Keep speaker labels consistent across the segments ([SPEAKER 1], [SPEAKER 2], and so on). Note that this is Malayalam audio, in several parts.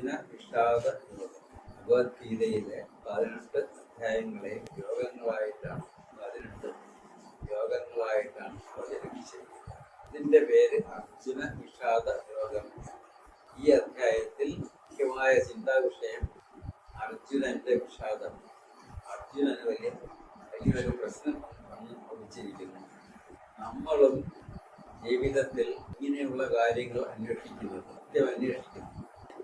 [SPEAKER 1] അർജുന വിഷാദ യോഗം ഭഗവത്ഗീതയിലെ 18 അധ്യായങ്ങളെ യോഗങ്ങളായിട്ടാണ് 18 യോഗങ്ങളായിട്ടാണ് അവതരിപ്പിച്ചിരിക്കുന്നത്. ഇതിന്റെ പേര് അർജുന വിഷാദ യോഗം. ഈ അധ്യായത്തിൽ മുഖ്യമായ ചിന്താവിഷയം അർജുനന്റെ വിഷാദം. അർജുനന് വലിയൊരു പ്രശ്നം വന്ന് ഒളിച്ചിരിക്കുന്നു. നമ്മളും ജീവിതത്തിൽ ഇങ്ങനെയുള്ള കാര്യങ്ങൾ അന്വേഷിക്കുന്നത്, സത്യം അന്വേഷിക്കുന്നു.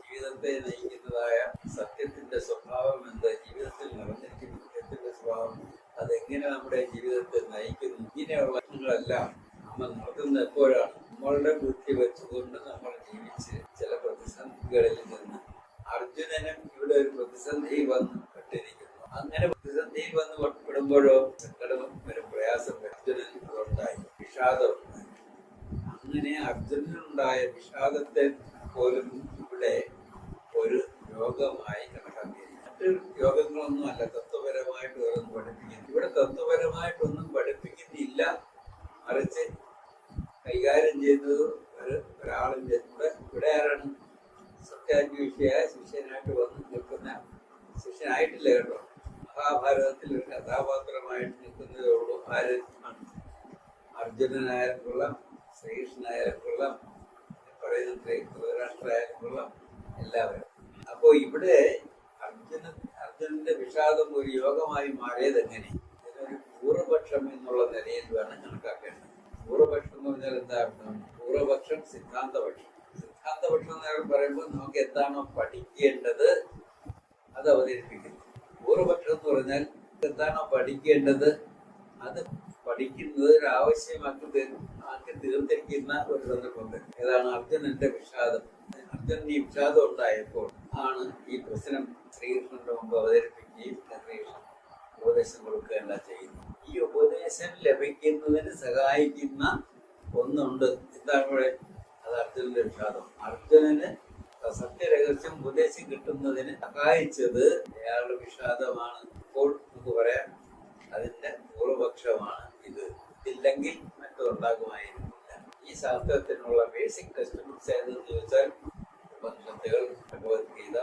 [SPEAKER 1] ജീവിതത്തെ നയിക്കുന്നതായ സത്യത്തിന്റെ സ്വഭാവം എന്ത്, ജീവിതത്തിൽ നടന്നിരിക്കുന്ന സത്യത്തിന്റെ സ്വഭാവം അതെങ്ങനെ നമ്മുടെ ജീവിതത്തെ നയിക്കുന്നു, ഇങ്ങനെയുള്ള കാര്യങ്ങളെല്ലാം നമ്മൾ നടത്തുന്നത് എപ്പോഴാണ്? നമ്മളുടെ ബുദ്ധി വെച്ചുകൊണ്ട് നമ്മൾ ജീവിച്ച് ചില പ്രതിസന്ധികളിൽ നിന്ന് അർജുനനും ഇവിടെ ഒരു പ്രതിസന്ധി വന്ന് പെട്ടിരിക്കുന്നു. അങ്ങനെ പ്രതിസന്ധിയിൽ വന്ന് പെടുമ്പോഴോ സങ്കടവും ഒരു പ്രയാസം അർജുനൻ ഉണ്ടായി, വിഷാദം ഉണ്ടായി. അങ്ങനെ അർജുനനുണ്ടായ വിഷാദത്തെ പോലും ഇവിടെ ഒരു യോഗമായി കണക്കാക്കിയിരിക്കും. മറ്റു യോഗങ്ങളൊന്നും അല്ല, തത്വപരമായിട്ട് ഓരോന്നും പഠിപ്പിക്കുന്നു. ഇവിടെ തത്വപരമായിട്ടൊന്നും പഠിപ്പിക്കുന്നില്ല, മറിച്ച് കൈകാര്യം ചെയ്തത് ഒരാളിന്റെ ഇവിടെ ആരാണ്? സത്യാന്വേഷിയായ ശിഷ്യനായിട്ട് വന്ന് നിൽക്കുന്ന, ശിഷ്യനായിട്ടില്ല കേട്ടോ, മഹാഭാരതത്തിൽ ഒരു കഥാപാത്രമായിട്ട് നിൽക്കുന്നതേ ഉള്ളൂ. ആര്? അർജുനനായാലും കൊള്ളാം, ശ്രീകൃഷ്ണനായാലും കൊള്ളാം, പറയുന്ന ധൃതരാഷ്ട്രയായാലും കൊള്ളാം, എല്ലാവരും. അപ്പോ ഇവിടെ അർജുനന്റെ വിഷാദം ഒരു യോഗമായി മാറിയത് എങ്ങനെ? ഇതിനൊരു പൂർവപക്ഷം എന്നുള്ള നിലയിൽ വേണം കണക്കാക്കേണ്ടത്. പൂർവപക്ഷം എന്ന് പറഞ്ഞാൽ എന്താ അർത്ഥം? പൂർവപക്ഷം സിദ്ധാന്തപക്ഷം. സിദ്ധാന്തപക്ഷം എന്ന് പറയുമ്പോൾ നമുക്ക് എന്താണോ പഠിക്കേണ്ടത് അത് അവതരിപ്പിക്കുന്നു. പൂർവപക്ഷം എന്ന് പറഞ്ഞാൽ എന്താണോ പഠിക്കേണ്ടത് അത് പഠിക്കുന്നത് ഒരു ആവശ്യമാക്കി തീർത്തിരിക്കുന്ന ഒരു സന്ദർഭമുണ്ട്. ഏതാണ്? അർജുനന്റെ വിഷാദം. അർജുനന് ഈ വിഷാദം ഉണ്ടായപ്പോൾ ആണ് ഈ പ്രശ്നം ശ്രീകൃഷ്ണന്റെ മുമ്പ് അവതരിപ്പിക്കുകയും ശ്രീകൃഷ്ണൻ ഉപദേശം കൊടുക്കുകയല്ല ചെയ്യുന്നു. ഈ ഉപദേശം ലഭിക്കുന്നതിന് സഹായിക്കുന്ന ഒന്നുണ്ട്. എന്താണ് ഇവിടെ? അത് അർജുനന്റെ വിഷാദം. അർജുനന് സത്യരഹസ്യം ഉപദേശം കിട്ടുന്നതിന് സഹായിച്ചത് അയാളുടെ വിഷാദമാണ്. ഇപ്പോൾ നമുക്ക് പറയാം അതിന്റെ പൂർവപക്ഷമാണ് ഇത്. ഇല്ലെങ്കിൽ മറ്റുണ്ടാകുമായിരുന്നില്ല. ഈ ശാസ്ത്രത്തിനുള്ള ബേസിക് ടെക്സ്റ്റ് ബുക്സ് ഏതെന്ന് ചോദിച്ചാൽ ഉപനിഷത്തുകൾ, ഭഗവത്ഗീത,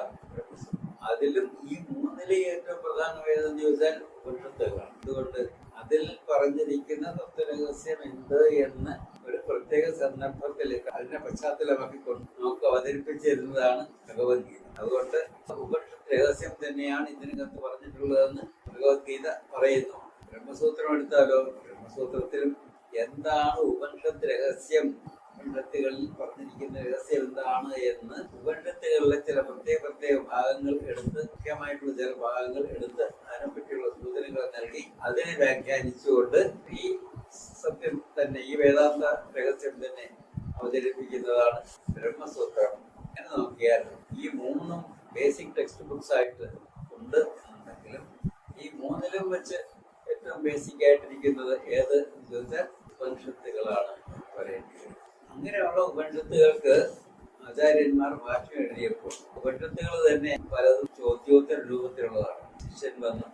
[SPEAKER 1] അതിലും ഈ മൂന്നിലെ ഏറ്റവും പ്രധാനം ഏതെന്ന് ചോദിച്ചാൽ ഉപനിഷത്തുകളാണ്. അതുകൊണ്ട് അതിൽ പറഞ്ഞിരിക്കുന്ന തത്വരഹസ്യം എന്ത് എന്ന് ഒരു പ്രത്യേക സന്ദർഭത്തിൽ അതിനെ പശ്ചാത്തലമാക്കിക്കൊണ്ട് നമുക്ക് അവതരിപ്പിച്ചിരുന്നതാണ് ഭഗവത്ഗീത. അതുകൊണ്ട് ഉപനിഷത്ത് രഹസ്യം തന്നെയാണ് ഇതിനകത്ത് പറഞ്ഞിട്ടുള്ളതെന്ന് ഭഗവത്ഗീത പറയുന്നു. ബ്രഹ്മസൂത്രം എടുത്താലോ, ബ്രഹ്മസൂത്രത്തിലും എന്താണ് ഉപനിഷത്ത് രഹസ്യം, ഉപനിഷത്തുകളിൽ പറഞ്ഞിരിക്കുന്ന രഹസ്യം എന്താണ് എന്ന് ഉപനിഷത്തുകളിലെ ചില പ്രത്യേക ഭാഗങ്ങൾ എടുത്ത്, മുഖ്യമായിട്ടുള്ള ചില ഭാഗങ്ങൾ എടുത്ത് അതിനെ പറ്റിയുള്ള സൂചനകൾ നൽകി അതിനെ വ്യാഖ്യാനിച്ചുകൊണ്ട് ഈ സത്യം തന്നെ, ഈ വേദാന്ത രഹസ്യം തന്നെ അവതരിപ്പിക്കുന്നതാണ് ബ്രഹ്മസൂത്രം. എന്ന് നോക്കിയാൽ ഈ മൂന്നും ബേസിക് ടെക്സ്റ്റ് ബുക്സ് ആയിട്ട് ഉണ്ട് എന്നുണ്ടെങ്കിലും ഈ മൂന്നിലും വെച്ച് ഏറ്റവും ബേസിക് ആയിട്ടിരിക്കുന്നത് ഏത് എന്ന് ചോദിച്ചാൽ ഉപനിഷത്തുകളാണ് പറയേണ്ടത്. അങ്ങനെയുള്ള ഉപനിഷത്തുകൾക്ക് ആചാര്യന്മാർ ഭാഷ എഴുതിയപ്പോൾ ഉപനിഷത്തുകൾ തന്നെ പലതും ചോദ്യോത്തര രൂപത്തിലുള്ളതാണ്. ശിഷ്യൻ വന്ന്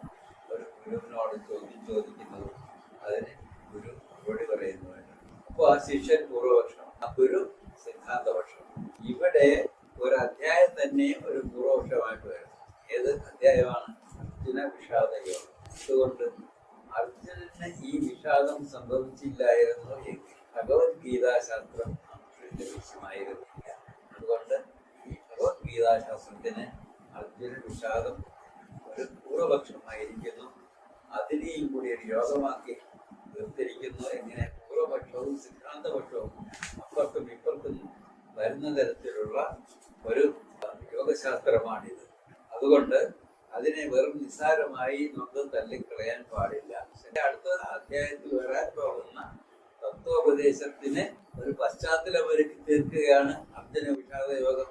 [SPEAKER 1] ഒരു ഗുരുവിനോട് ചോദ്യം ചോദിക്കുന്നതും അതിന് ഗുരു മറുപടി പറയുന്നതുമാണ്. അപ്പോൾ ആ ശിഷ്യൻ പൂർവപക്ഷം, ആ ഗുരു സിദ്ധാന്തപക്ഷം. ഇവിടെ ഒരു അധ്യായം തന്നെ ഒരു പൂർവപക്ഷമായിട്ട് വരും. ഏത് അധ്യായമാണ്? അർജുന വിഷാദ യോഗം. അതുകൊണ്ട് അർജുനന് ഈ വിഷാദം സംഭവിച്ചില്ലായിരുന്നു എങ്കിൽ ഭഗവത്ഗീതാശാസ്ത്രം നമുക്ക് ലഭ്യമായിരുന്നില്ല. അതുകൊണ്ട് ഈ ഭഗവത്ഗീതാശാസ്ത്രത്തിന് അർജുന വിഷാദം ഒരു പൂർവപക്ഷമായിരിക്കുന്നു. അതിനെയും കൂടി ഒരു യോഗമാക്കി തീർത്തിരിക്കുന്നു. എങ്ങനെ? പൂർവപക്ഷവും സിദ്ധാന്തപക്ഷവും അപ്പുറത്തും ഇപ്പുറത്തും വരുന്ന തരത്തിലുള്ള ഒരു യോഗശാസ്ത്രമാണിത്. അതുകൊണ്ട് അതിനെ വെറും നിസ്സാരമായി നമുക്ക് തള്ളിക്കളയാൻ പാടില്ല. അടുത്ത അധ്യായത്തിൽ വരാൻ പോകുന്ന തത്വോപദേശത്തിന് ഒരു പശ്ചാത്തലം ഒരുക്കി തീർക്കുകയാണ് അർജുന വിഷാദ യോഗം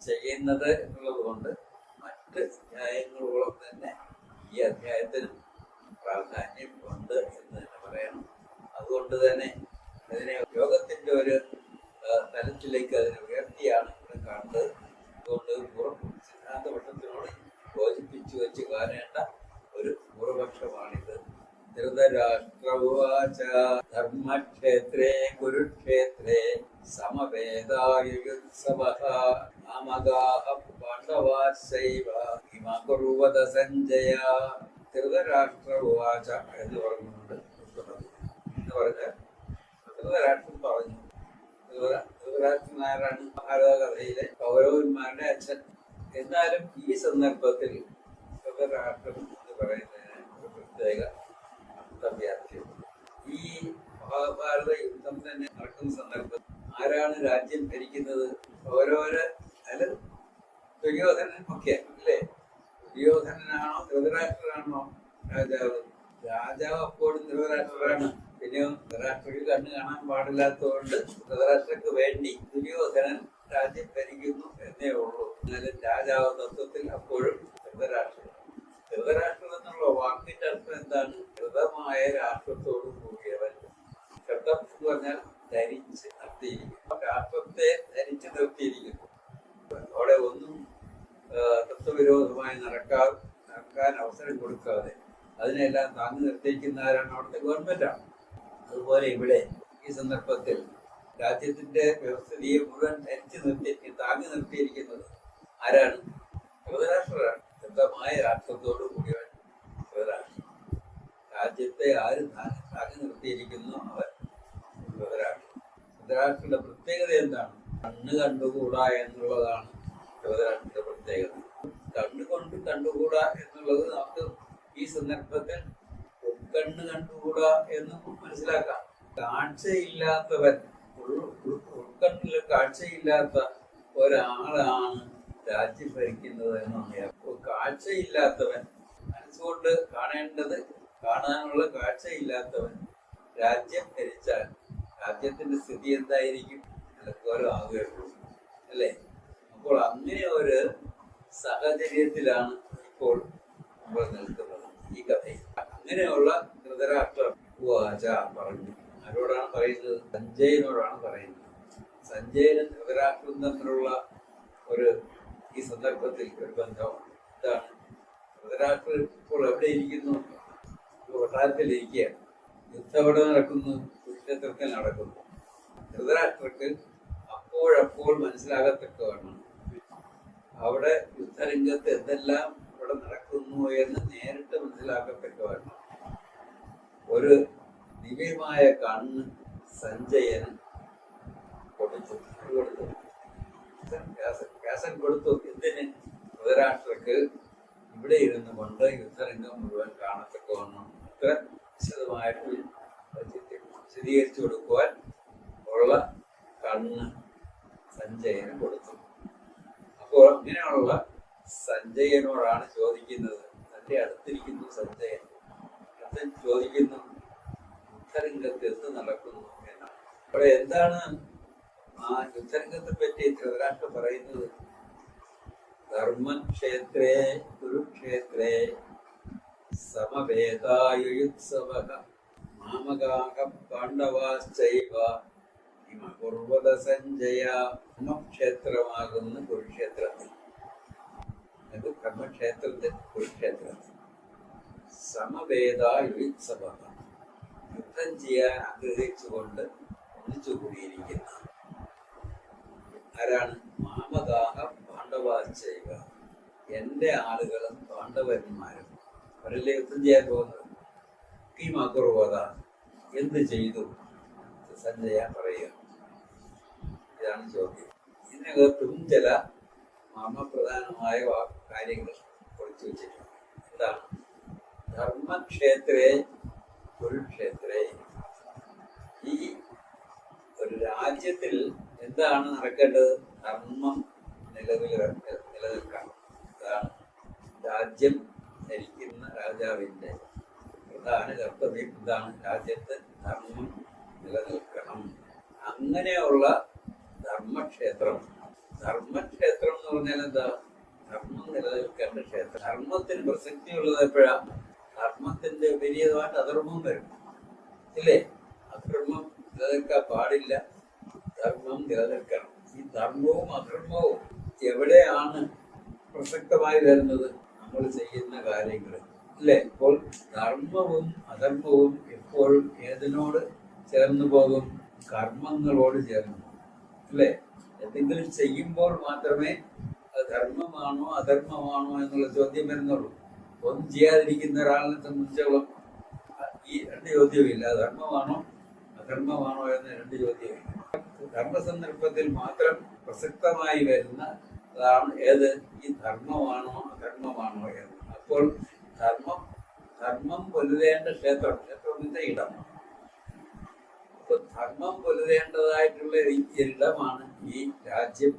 [SPEAKER 1] ചെയ്യുന്നത് എന്നുള്ളത് കൊണ്ട് മറ്റ് അധ്യായങ്ങളോളം തന്നെ ഈ അധ്യായത്തിന് പ്രാധാന്യം ഉണ്ട് എന്ന് തന്നെ പറയണം. അതുകൊണ്ട് തന്നെ അതിനെ യോഗത്തിന്റെ ഒരു തലത്തിലേക്ക് അതിനെ ഉയർത്തിയാണ് ഇവിടെ കാണുന്നത്. അതുകൊണ്ട് സിദ്ധാന്തപക്ഷത്തിനോട് യോജിപ്പിച്ചു വെച്ച് കാണേണ്ട ഒരു പൂർവപക്ഷമാണിത്. ധൃതരാഷ്ട്രവാച ധർമ്മക്ഷേത്രേ കുരുക്ഷേത്രേ സമവേദായുത്സവഃ ആമഗാഃ പാണ്ഡവാശ്ചൈവ ഹിമകുർവത സഞ്ജയ ധൃതരാഷ്ട്ര ഉവാച എന്ന് പറഞ്ഞുകൊണ്ട് എന്ന് പറഞ്ഞ് ധൃതരാഷ്ട്രൻ പറഞ്ഞു. ധൃതരാഷ്ട്രനാരാണ് ഭാരതകഥയിലെ കൗരവന്മാരുടെ അച്ഛൻ. എന്നാലും ഈ സന്ദർഭത്തിൽ ധൃതരാഷ്ട്രം എന്ന് പറയുന്നതിന് ഒരു പ്രത്യേക അർത്ഥവ്യാപ്തിയുണ്ട്. ഈ മഹാഭാരത യുദ്ധം തന്നെ നടക്കുന്ന സന്ദർഭത്തിൽ ആരാണ് രാജ്യം ഭരിക്കുന്നത്? ഓരോരോ അല്ല ദുര്യോധനൻ ഒക്കെ അല്ലേ? ദുര്യോധനനാണോ ധൃതരാഷ്ട്രനാണോ രാജാവ്? രാജാവ് അപ്പോഴും ധൃതരാഷ്ട്രനാണ്. പിന്നെ ധൃതരാഷ്ട്രക്ക് കണ്ണ് കാണാൻ പാടില്ലാത്തതുകൊണ്ട് ധൃതരാഷ്ട്രക്ക് വേണ്ടി ദുര്യോധനൻ രാജ്യം ഭരിക്കുന്നു എന്നേ ഉള്ളൂ. എന്നാലും രാജാവ് തത്വത്തിൽ അപ്പോഴും ധൃതരാഷ്ട്രം. ധൃതരാഷ്ട്രം എന്നുള്ള വാക്കിന്റെ അർത്ഥം എന്താണ്? ധൃതമായ രാഷ്ട്രത്തോട് കൂടിയവൻ. ധൃതം എന്ന് പറഞ്ഞാൽ ധരിച്ച് നിർത്തിയിരിക്കുന്നു, രാഷ്ട്രത്തെ ധരിച്ച് നിർത്തിയിരിക്കുന്നു. അവിടെ ഒന്നും തത്വവിരോധമായി നടക്കാൻ അവസരം കൊടുക്കാതെ അതിനെല്ലാം താങ്ങി നിർത്തിയിരിക്കുന്ന ആരാണ്? അവിടുത്തെ ഗവൺമെന്റാണ്. അതുപോലെ ഇവിടെ ഈ സന്ദർഭത്തിൽ രാജ്യത്തിന്റെ വ്യവസ്ഥിതിയെ മുഴുവൻ താങ്ങി നിർത്തിയിരിക്കുന്നത് ആരാണ്? ധൃതരാഷ്ട്രരാണ്. ശുദ്ധമായ രാഷ്ട്രത്തോട് കൂടിയവൻ ധൃതരാഷ്ട്രം. രാജ്യത്തെ ആര് താങ്ങി നിർത്തിയിരിക്കുന്നു അവൻ ധൃതരാഷ്ട്രം. ധൃതരാഷ്ട്രയുടെ പ്രത്യേകത എന്താണ്? കണ്ണ് കണ്ടുകൂടാ എന്നുള്ളതാണ് ധൃതരാഷ്ട്രയുടെ പ്രത്യേകത. കണ്ണുകൊണ്ട് കണ്ടുകൂടാ എന്നുള്ളത് നമുക്ക് ഈ സന്ദർഭത്തിൽ ഉൾക്കണ്ണ് കണ്ടുകൂടാ എന്നും മനസ്സിലാക്കാം. കാഴ്ചയില്ലാത്തവൻ, ഉൾക്കണ്ണിൽ കാഴ്ചയില്ലാത്ത ഒരാളാണ് രാജ്യം ഭരിക്കുന്നത് എന്നറിയാം. കാഴ്ചയില്ലാത്തവൻ, മനസ്സുകൊണ്ട് കാണേണ്ടത് കാണാനുള്ള കാഴ്ചയില്ലാത്തവൻ രാജ്യം ഭരിച്ചാൽ രാജ്യത്തിന്റെ സ്ഥിതി എന്തായിരിക്കും? നിലക്കോലം ആകുകയുള്ളൂ അല്ലേ? അപ്പോൾ അങ്ങനെ ഒരു സാഹചര്യത്തിലാണ് ഇപ്പോൾ നമ്മൾ നിൽക്കുന്നത് ഈ കഥയിൽ. അങ്ങനെയുള്ള ധൃതരാഷ്ട്രം ഉവാച പറഞ്ഞു. ആരോടാണ് പറയുന്നത്? സഞ്ജയനോടാണ് പറയുന്നത്. സഞ്ജയനും ധൃതരാഷ്ട്രവും തമ്മിലുള്ള ഒരു ഈ സന്ദർഭത്തിൽ ഒരു ബന്ധമാണ്. എന്താണ്? ധൃതരാഷ്ട്രം ഇപ്പോൾ എവിടെ ഇരിക്കുന്നു? കൊട്ടാരത്തിൽ ഇരിക്കുകയാണ്. യുദ്ധം എവിടെ നടക്കുന്നു? കുരുക്ഷേത്രത്തിൽ നടക്കുന്നു. ധൃതരാഷ്ട്രക്ക് അപ്പോഴപ്പോൾ മനസ്സിലാകത്തക്കവണ്ണം അവിടെ യുദ്ധരംഗത്ത് എന്തെല്ലാം ഇവിടെ നടക്കുന്നു എന്ന് നേരിട്ട് മനസ്സിലാക്കത്തക്കവണ്ണം ഒരു ദിവ്യമായ കണ്ണ് സഞ്ജയന് കൊടുത്തു. വ്യാസൻ കൊടുത്തു. എന്തിന്? ധൃതരാഷ്ട്രക്ക് ഇവിടെ ഇരുന്നു കൊണ്ട് യുദ്ധരംഗം മുഴുവൻ കാണത്തക്കവണ്ണം അത്ര വിശദമായിട്ട് വിശദീകരിച്ചു കൊടുക്കുവാൻ ഉള്ള കണ്ണ് സഞ്ജയന് കൊടുത്തു. അപ്പോൾ അങ്ങനെയുള്ള സഞ്ജയനോടാണ് ചോദിക്കുന്നത്. തന്റെ അടുത്തിരിക്കുന്നു സഞ്ജയൻ. അച്ഛൻ ചോദിക്കുന്നു യുദ്ധരംഗത്ത് എന്ത് നടക്കുന്നു എന്നാണ്. അവിടെ എന്താണ് ആ യുദ്ധരംഗത്തെ പറ്റി ധൃതരാഷ്ട്രം പറയുന്നത്? ധർമ്മക്ഷേത്രേ കുരുക്ഷേത്രേ സമവേദായുയുത്സവഃ മാമകാഃ പാണ്ഡവാശ്ചൈവ ഹിമകുർവത സഞ്ജയ. ധർമ്മക്ഷേത്രമാകുന്ന കുരുക്ഷേത്രത്തിൽ, അത് ധർമ്മക്ഷേത്രത്തിൽ കുരുക്ഷേത്രത്തിൽ സമവേദായുയുത്സവഃ യുദ്ധം ചെയ്യാൻ ആഗ്രഹിച്ചുകൊണ്ട് ഒന്നിച്ചുകൂടിയിരിക്കുന്ന ആരാണ്? മാമകാഃ പാണ്ഡവാശ്ചൈവ, എന്റെ ആളുകളും പാണ്ഡവന്മാരും. അവരല്ലേ യുദ്ധം ചെയ്യാൻ പോകുന്നത്. ഹിമകുർവത, എന്ത് ചെയ്തു? സഞ്ജയ പറയുക. ഇതാണ് ചോദ്യം. ഇതിനകത്തും ചില മർമ്മപ്രധാനമായ കാര്യങ്ങൾ കുറിച്ച് വെച്ചിട്ടുണ്ട്. എന്താണ്? ധർമ്മക്ഷേത്രേ കുരുക്ഷേത്രേ. ഈ ഒരു രാജ്യത്തിൽ എന്താണ് നടക്കേണ്ടത്? ധർമ്മം നിലനിൽക്കണം. അതാണ് രാജ്യം ഭരിക്കുന്ന രാജാവിന്റെ പ്രധാന കർത്തവ്യം. എന്താണ്? രാജ്യത്ത് ധർമ്മം നിലനിൽക്കണം. അങ്ങനെയുള്ള ധർമ്മക്ഷേത്രം. ധർമ്മക്ഷേത്രം എന്ന് പറഞ്ഞാൽ എന്താ? ധർമ്മം നിലനിൽക്കേണ്ട ക്ഷേത്രം. ധർമ്മത്തിന് പ്രസക്തിയുള്ളത് എപ്പോഴാണ്? ധർമ്മത്തിന്റെ വിപരീതമായിട്ട് അധർമ്മം വരും ഇല്ലേ? അധർമ്മം നിലനിൽക്കാൻ പാടില്ല, ധർമ്മം നിലനിൽക്കണം. ഈ ധർമ്മവും അധർമ്മവും എവിടെയാണ് പ്രസക്തമായി വരുന്നത്? നമ്മൾ ചെയ്യുന്ന കാര്യങ്ങൾ അല്ലേ? ഇപ്പോൾ ധർമ്മവും അധർമ്മവും എപ്പോഴും ഏതിനോട് ചേർന്ന് പോകും? കർമ്മങ്ങളോട് ചേർന്ന് അല്ലേ? എന്തെങ്കിലും ചെയ്യുമ്പോൾ മാത്രമേ അത് ധർമ്മമാണോ അധർമ്മമാണോ എന്നുള്ള ചോദ്യം വരുന്നുള്ളൂ. ഒന്നും ചെയ്യാതിരിക്കുന്ന ഒരാളിനെ സംബന്ധിച്ചോളം ഈ രണ്ട് ചോദ്യമില്ല. ധർമ്മമാണോ അധർമ്മമാണോ എന്ന രണ്ട് ചോദ്യമില്ല. ധർമ്മസന്ദർഭത്തിൽ മാത്രം പ്രസക്തമായി വരുന്ന അതാണ് ഏത്, ഈ ധർമ്മമാണോ അധർമ്മമാണോ എന്ന്. അപ്പോൾ ധർമ്മം പൊരുതേണ്ട ക്ഷേത്രം എന്ന ഇടം. അപ്പൊ ധർമ്മം പൊരുതേണ്ടതായിട്ടുള്ള ഇടമാണ് ഈ രാജ്യം.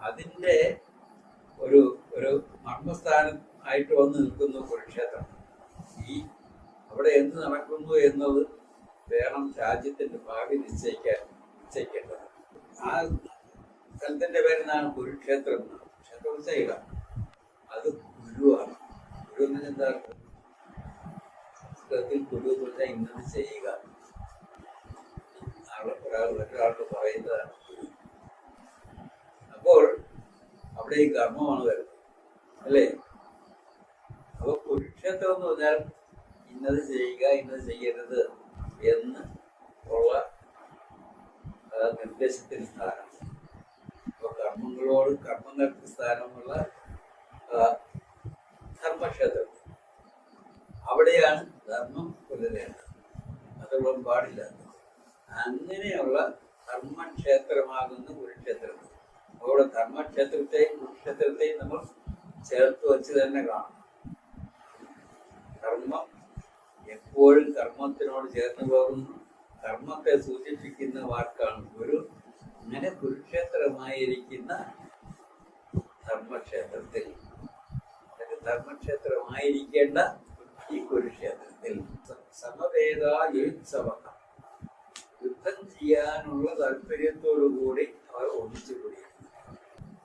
[SPEAKER 1] അതിൻ്റെ ഒരു ഒരു മർമ്മസ്ഥാനം ആയിട്ട് വന്ന് നിൽക്കുന്നു കുരുക്ഷേത്രം. ഈ അവിടെ എന്ത് നടക്കുന്നു എന്നത് വേണം രാജ്യത്തിന്റെ ഭാവി നിശ്ചയിക്കേണ്ടത്. ആ സ്ഥലത്തിന്റെ പേരെന്നാണ് കുരുക്ഷേത്രം. ക്ഷേത്രം ഇടം. അത് ഗുരുവാണ്. ഗുരു എന്ന് എന്താ സംസ്കൃതത്തിൽ ഗുരു എന്ന് പറഞ്ഞാൽ ഇന്നത് ചെയ്യുക, ഒരാളോട് പറയുന്നതാണ് ഗുരു. അപ്പോൾ അവിടെ ഈ കർമ്മമാണ് വരുന്നത് അല്ലേ. അപ്പൊ കുരുക്ഷേത്രം എന്ന് പറഞ്ഞാൽ ഇന്നത് ചെയ്യുക ഇന്നത് ചെയ്യരുത് എന്ന് ഉള്ള നിർദ്ദേശത്തിന് സ്ഥാനം. അപ്പൊ കർമ്മങ്ങൾക്ക് സ്ഥാനമുള്ള ധർമ്മക്ഷേത്രം, അവിടെയാണ് ധർമ്മം പുലരേണ്ടത്, അതുകൊണ്ട് പാടില്ല. അങ്ങനെയുള്ള ധർമ്മക്ഷേത്രമാകുന്ന കുരുക്ഷേത്രം. അവിടെ ധർമ്മക്ഷേത്രത്തെയും കുരുക്ഷേത്രത്തെയും നമ്മൾ ചേർത്ത് വെച്ച് തന്നെ കാണും. ധർമ്മം എപ്പോഴും കർമ്മത്തിനോട് ചേർന്ന് പോകുന്നു. കർമ്മത്തെ സൂചിപ്പിക്കുന്ന വാക്കാണ് ഗുരു. അങ്ങനെ കുരുക്ഷേത്രമായിരിക്കുന്ന ധർമ്മക്ഷേത്രത്തിൽ, ധർമ്മക്ഷേത്രമായിരിക്കേണ്ട ഈ കുരുക്ഷേത്രത്തിൽ സമവേദായുത്സവം, യുദ്ധം ചെയ്യാനുള്ള താല്പര്യത്തോടു കൂടി അവർ ഒന്നിച്ചുകൂടി.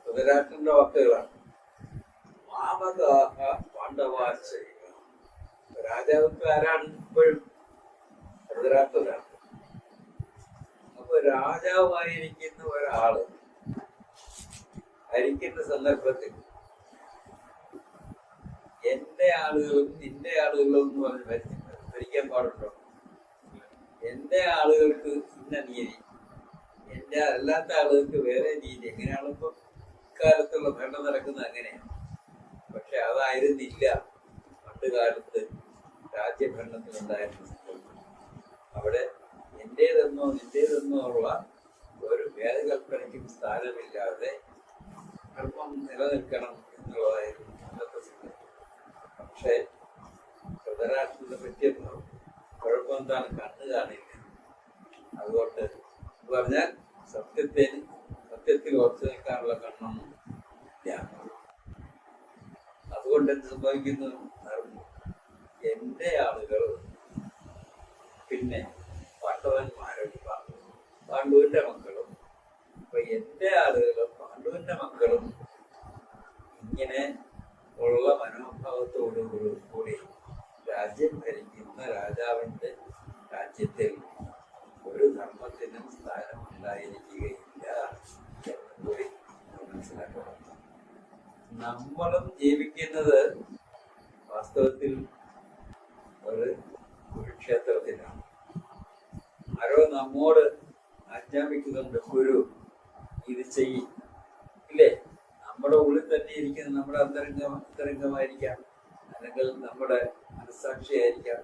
[SPEAKER 1] ധൃതരാഷ്ട്രന്റെ വാക്കുകളാണ്. മാമകാഹ പാണ്ഡവാശ്ചര്യ. രാജാവൊക്കെ ആരാണ്? ഇപ്പോഴും ധൃതരാഷ്ട്രനാണ്. അപ്പൊ രാജാവായിരിക്കുന്ന ഒരാള് ഭരിക്കുന്ന സന്ദർഭത്തിൽ എന്റെ ആളുകളും നിന്റെ ആളുകളും എന്ന് പറഞ്ഞ് ഭരിക്കാൻ പാടുണ്ടോ? എന്റെ ആളുകൾക്ക് ഇന്ന നീതി, എന്റെ അല്ലാത്ത ആളുകൾക്ക് വേറെ രീതി. എങ്ങനെയാണ് ഇപ്പൊ ഇക്കാലത്തുള്ള ഭരണം നടക്കുന്നത്? അങ്ങനെയാണ്. പക്ഷെ അതായിരുന്നില്ല പണ്ട് കാലത്ത് രാജ്യഭരണത്തിലുണ്ടായിരുന്ന സംഭവം. അവിടെ എന്റേതെന്നോ നിന്റേതെന്നോ ഉള്ള ഒരു ഭേദകൽപ്പനയ്ക്കും സ്ഥാനമില്ലാതെ ധർമ്മം നിലനിൽക്കണം എന്നുള്ളതായിരുന്നു ഇന്നത്തെ സംഭവം. പക്ഷെ ധൃതരാഷ്ട്രത്തെ പറ്റിയപ്പോൾ കുഴപ്പം എന്താണ്? കണ്ണ് കാണില്ല. അതുകൊണ്ട് പറഞ്ഞാൽ സത്യത്തിൽ ഉറച്ചു നിൽക്കാനുള്ള കണ്ണൊന്നും ഇല്ല. അതുകൊണ്ട് എന്ത് സംഭവിക്കുന്നു? എന്റെ ആളുകൾ, പിന്നെ പാണ്ഡവന്മാരും പാണ്ഡുവിന്റെ മക്കളും, അപ്പൊ എന്റെ ആളുകളും പാണ്ഡുവിന്റെ മക്കളും ഇങ്ങനെ ഉള്ള മനോഭാവത്തോടു കൂടി രാജ്യം ഭരിക്കുന്ന രാജാവിന്റെ രാജ്യത്തിൽ ഒരു ധർമ്മത്തിനും സ്ഥാനമുണ്ടായിരിക്കുകയില്ല എന്ന് കൂടി മനസ്സിലാക്കണം. നമ്മളും ജീവിക്കുന്നത് വാസ്തവത്തിൽ ഒരു കുരുക്ഷേത്രത്തിലാണ്. ആരോ നമ്മോട് ആജ്ഞാപിക്കുന്നുണ്ട്, ഗുരു ഇത് ചെയ്യും ഇല്ലേ? നമ്മുടെ ഉള്ളിൽ തന്നെ ഇരിക്കുന്ന നമ്മുടെ അന്തരംഗമായിരിക്കാം, അല്ലെങ്കിൽ നമ്മുടെ മനസ്സാക്ഷിയായിരിക്കാം,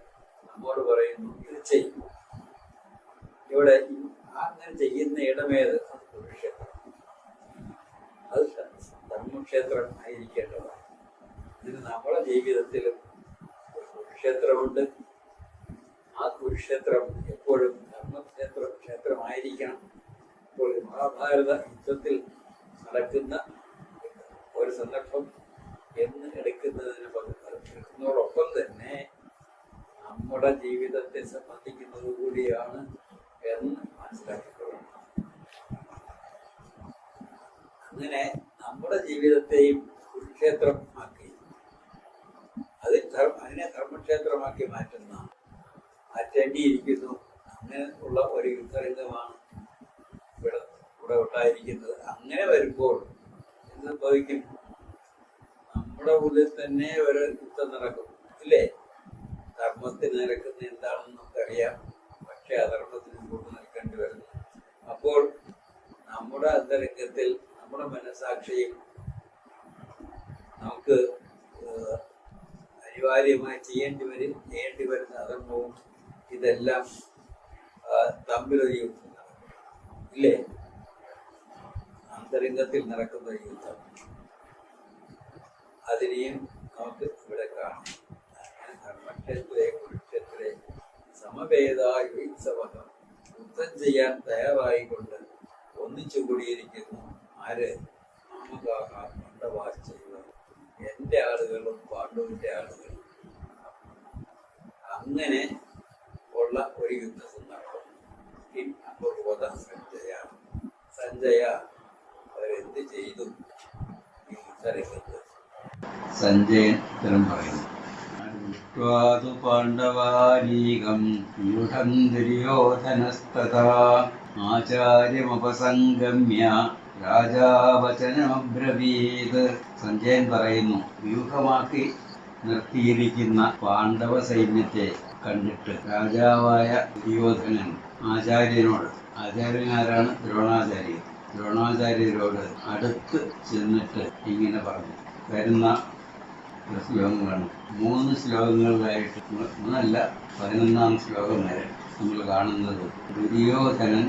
[SPEAKER 1] നമ്മോട് പറയുന്നു ഇത് ചെയ്യും. ഇവിടെ അങ്ങനെ ചെയ്യുന്ന ഇടമേത്? അത് കുരുക്ഷേത്രം. അത് ധർമ്മക്ഷേത്രം ആയിരിക്കേണ്ടതാണ്. ഇതിന് നമ്മുടെ ജീവിതത്തിലും ഒരു കുരുക്ഷേത്രമുണ്ട്. ആ കുരുക്ഷേത്രം എപ്പോഴും ക്ഷേത്രമായിരിക്കണം. ഇപ്പോൾ മഹാഭാരത യുദ്ധത്തിൽ നടക്കുന്ന ഒരു സന്ദർഭം എന്ന് എടുക്കുന്നതിനോടൊപ്പം തന്നെ നമ്മുടെ ജീവിതത്തെ സംബന്ധിക്കുന്നത് കൂടിയാണ് എന്ന് മനസ്സിലാക്കിക്കൊള്ളണം. അങ്ങനെ നമ്മുടെ ജീവിതത്തെയും കുരുക്ഷേത്രമാക്കി അതിനെ ധർമ്മക്ഷേത്രമാക്കി മാറ്റേണ്ടിയിരിക്കുന്നു. അങ്ങനെ ഉള്ള ഒരു യുദ്ധരംഗമാണ് ഇവിടെ ഉണ്ടായിരിക്കുന്നത്. അങ്ങനെ വരുമ്പോൾ എന്ത് സംഭവിക്കും? നമ്മുടെ ഉള്ളിൽ തന്നെ ഒരു യുദ്ധം നടക്കും ഇല്ലേ? ധർമ്മത്തിന് നിരക്കുന്ന എന്താണെന്ന് നമുക്കറിയാം, പക്ഷെ അധർമ്മത്തിന് കൂട്ടു നിൽക്കേണ്ടി വരുന്നു. അപ്പോൾ നമ്മുടെ അന്തരംഗത്തിൽ നമ്മുടെ മനസാക്ഷിയും നമുക്ക് അനിവാര്യമായി ചെയ്യേണ്ടി വരുന്ന അധർമ്മവും ഇതെല്ലാം തമ്മിലൊരു യുദ്ധം നടക്കും. ഇല്ലേ? അന്തരംഗത്തിൽ നടക്കുന്ന ഒരു യുദ്ധം അതിനെയും നമുക്ക് ഇവിടെ കാണാം. ധർമ്മക്ഷേത്രേ കുരുക്ഷേത്രേ സമവേദായുത്സവം യുദ്ധം ചെയ്യാൻ തയ്യാറായിക്കൊണ്ട് ഒന്നിച്ചു കൂടിയിരിക്കുന്നു ആര്? അമ്മകാഹ മണ്ഡവാശ്ചൈവ, എൻ്റെ ആളുകളും പാണ്ഡുവിൻ്റെ ആളുകളും. അങ്ങനെ ഉള്ള ഒരു യുദ്ധ സന്ദർഭം. അപൂർവത സഞ്ജയ അവരെന്ത് ചെയ്തു ഈ യുദ്ധരംഗത്ത്? സഞ്ജയൻ ഉത്തരം പറയുന്നു. പാണ്ഡവാനീകം വ്യൂഢം ദുര്യോധനസ്തഥാ ആചാര്യമപസംഗമ്യ രാജാവചനമബ്രവീത്. സഞ്ജയൻ പറയുന്നു, വ്യൂഹമാക്കി നിർത്തിയിരിക്കുന്ന പാണ്ഡവ സൈന്യത്തെ കണ്ടിട്ട് രാജാവായ ദുര്യോധനൻ ആചാര്യനോട്, ആചാര്യനാരാണ്? ദ്രോണാചാര്യരോട് അടുത്ത് ചെന്നിട്ട് ഇങ്ങനെ പറഞ്ഞു. വരുന്ന ശ്ലോകങ്ങളാണ്. 3 ശ്ലോകങ്ങളിലായിട്ട്, 3 11 ശ്ലോകം വരെ നമ്മൾ കാണുന്നത് ദുര്യോധനൻ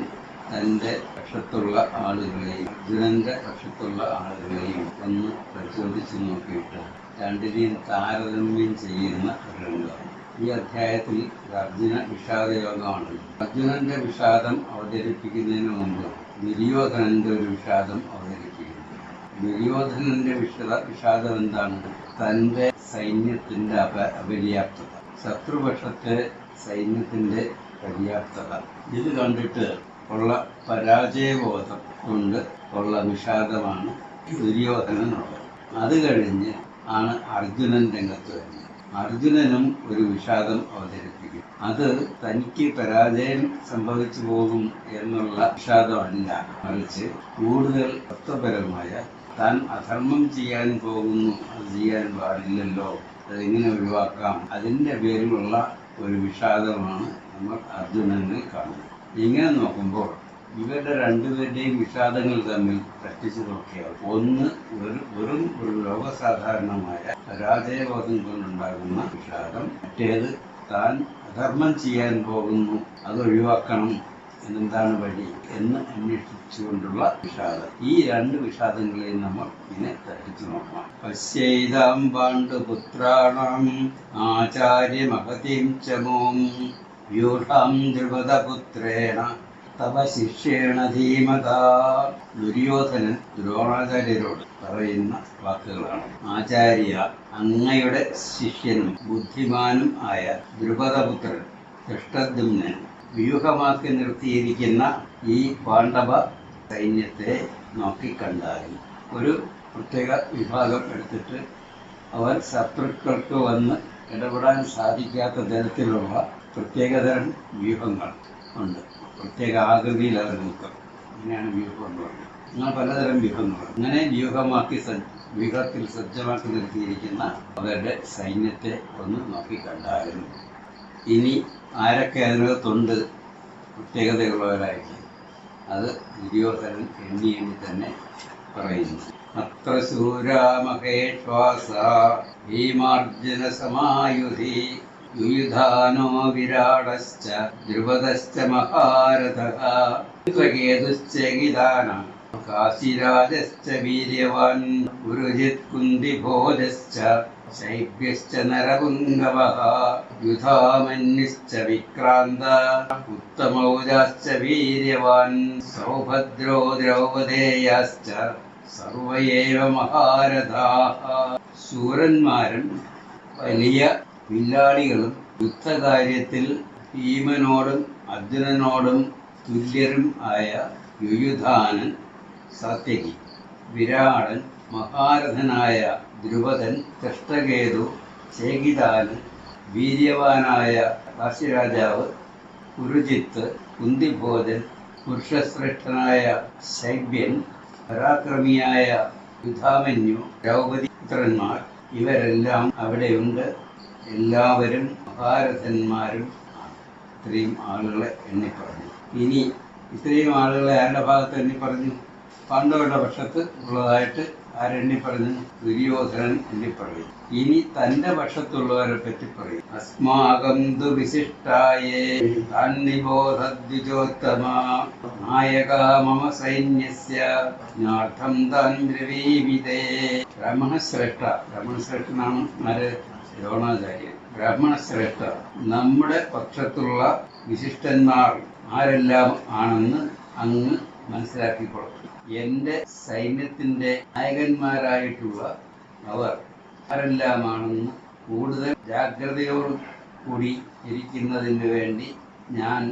[SPEAKER 1] തൻ്റെ പക്ഷത്തുള്ള ആളുകളെയും അർജുനന്റെ പക്ഷത്തുള്ള ആളുകളെയും ഒന്ന് പരിശോധിച്ച് നോക്കിയിട്ട് രണ്ടിനെയും താരതമ്യം ചെയ്യുന്ന ഒരു രംഗമാണ്. ഈ അധ്യായത്തിൽ അർജുന വിഷാദ യോഗമാണ്. അർജുനന്റെ വിഷാദം അവതരിപ്പിക്കുന്നതിന് മുമ്പ് ദുര്യോധനന്റെ ഒരു വിഷാദം അവതരിപ്പിക്കുന്നു. ദുര്യോധനന്റെ വിഷാദം എന്താണ്? തൻ്റെ സൈന്യത്തിന്റെ അപര്യാപ്തത, ശത്രുപക്ഷത്തെ സൈന്യത്തിന്റെ പര്യാപ്തത. ഇത് കണ്ടിട്ട് ഉള്ള പരാജയബോധം കൊണ്ട് ഉള്ള വിഷാദമാണ് ദുര്യോധനനുള്ളത്. അത് കഴിഞ്ഞ് ആണ് അർജുനൻ രംഗത്ത് വരുന്നത്. അർജുനനും ഒരു വിഷാദം അവതരിപ്പിക്കും. അത് തനിക്ക് പരാജയം സംഭവിച്ചു പോകും എന്നുള്ള വിഷാദമല്ല, മറിച്ച് കൂടുതൽ തത്വപരമായ താൻ അധർമ്മം ചെയ്യാൻ പോകുന്നു, അത് ചെയ്യാൻ പാടില്ലല്ലോ, അതെങ്ങനെ ഒഴിവാക്കാം, അതിൻ്റെ പേരിലുള്ള ഒരു വിഷാദമാണ് നമ്മൾ അർജുനനിൽ കാണുന്നത്. ഇങ്ങനെ നോക്കുമ്പോൾ ഇവരുടെ രണ്ടുപേരുടെയും വിഷാദങ്ങൾ തമ്മിൽ തട്ടിച്ചു നോക്കിയാൽ ഒന്ന് വെറും ഒരു ലോകസാധാരണമായ പരാജയബോധം കൊണ്ടുണ്ടാകുന്ന വിഷാദം, മറ്റേത് താൻ അധർമ്മം ചെയ്യാൻ പോകുന്നു, അത് ഒഴിവാക്കണം, എന്താണ് വഴി എന്ന് അന്വേഷിച്ചുകൊണ്ടുള്ള വിഷാദം. ഈ 2 വിഷാദങ്ങളെയും നമ്മൾ ഇങ്ങനെ തട്ടിച്ചു നോക്കണം. പശ്യൈതാം പാണ്ഡുപുത്രാണാം ആചാര്യമഹതിം ചമോം വ്യൂഢാം ദ്രുപദപുത്രേണ തവ ശിഷ്യേണ ധീമതാ. ദുര്യോധനൻ ദ്രോണാചാര്യരോട് പറയുന്ന വാക്കുകളാണ്. ആചാര്യ, അങ്ങയുടെ ശിഷ്യനും ബുദ്ധിമാനും ആയ ദ്രുപദപുത്രൻ ദൃഷ്ടദ്യുമ്നൻ വ്യൂഹമാക്കി നിർത്തിയിരിക്കുന്ന ഈ പാണ്ഡവ സൈന്യത്തെ നോക്കിക്കണ്ടാലും ഒരു പ്രത്യേക വിഭാഗം എടുത്തിട്ട് അവർ ശത്രുക്കൾക്ക് വന്ന് ഇടപെടാൻ സാധിക്കാത്ത തരത്തിലുള്ള പ്രത്യേകതരം വ്യൂഹങ്ങൾ ഉണ്ട്. പ്രത്യേക ആകൃതിയിൽ അവർ നിൽക്കും. അങ്ങനെയാണ് വ്യൂഹങ്ങൾ. അങ്ങനെ പലതരം വ്യൂഹങ്ങളുണ്ട്. അങ്ങനെ വ്യൂഹത്തിൽ സജ്ജമാക്കി നിർത്തിയിരിക്കുന്ന അവരുടെ സൈന്യത്തെ ഒന്ന് നോക്കിക്കണ്ടാലും ഇനി ആരൊക്കെ അതിനകത്തുണ്ട് പ്രത്യേകതയുള്ളവരായിട്ട്, അത് ദുര്യോധനൻ എണ്ണി തന്നെ പറയുന്നു. അത്ര ശൂരാമഹേശ്വാസ ഭീമാർജുന സമായുധി യുയുധാനോ വിരാടശ്ച ദ്രുപദശ്ച മഹാരഥഃ കേതുശ്ച കാശിരാജശ്ച വീര്യവാൻ പുരുജിത് കുന്തിഭോജശ്ച ശൈബ്യശ്ച നരപുംഗവഃ യുധാമന്യുശ്ച വിക്രാന്ത ഉത്തമൗജാശ്ച വീര്യവാൻ സൗഭദ്രോ ദ്രൗപദേയാശ്ച സർവയേവ മഹാരഥാഃ. ശൂരന്മാരും വലിയ വില്ലാളികളും യുദ്ധകാര്യത്തിൽ ഭീമനോടും അർജുനനോടും തുല്യരും ആയ യുയുധാനൻ സാത്യകി, വിരാടൻ, മഹാരഥനായ ദ്രുപദൻ, ദൃഷ്ടകേതു, ചേകിതാനൻ, വീര്യവാനായ കാശിരാജാവ്, പുരുജിത്ത്, കുന്തിഭോജൻ, പുരുഷശ്രേഷ്ഠനായ ശൈബ്യൻ, പരാക്രമിയായ യുധാമന്യു, ദ്രൗപദി പുത്രന്മാർ ഇവരെല്ലാം അവിടെയുണ്ട്. എല്ലാവരും മഹാരഥന്മാരും ആണ്. ഇത്രയും ആളുകളെ എണ്ണിപ്പറഞ്ഞു. ഇനി ഇത്രയും ആളുകളെ ആരുടെ ഭാഗത്ത് എണ്ണിപ്പറഞ്ഞു? പാണ്ഡവരുടെ പക്ഷത്ത് ഉള്ളതായിട്ട് ആരെണ്ണി പറഞ്ഞു? ദുര്യോധനൻ എണ്ണി പറയും. ഇനി തന്റെ പക്ഷത്തുള്ളവരെ പറ്റി പറയും. അസ്മാകം തു വിശിഷ്ടായേ താൻ നിബോധദ്വിജോത്തമ നായക മമ സൈന്യസ്യ ജ്ഞാർത്ഥം താൻ ബ്രവീമിതേ. ബ്രാഹ്മണശ്രേഷ്ഠനാണ് ആര്? ദ്രോണാചാര്യൻ. ബ്രാഹ്മണശ്രേഷ്ഠ, നമ്മുടെ പക്ഷത്തുള്ള വിശിഷ്ടന്മാർ ആരെല്ലാം ആണെന്ന് അങ്ങ് മനസ്സിലാക്കിക്കൊള്ളു. എന്റെ സൈന്യത്തിന്റെ നായകന്മാരായിട്ടുള്ള അവർ ആരെല്ലാമാണെന്ന് കൂടുതൽ ജാഗ്രതയോട് കൂടി ഇരിക്കുന്നതിന് വേണ്ടി ഞാൻ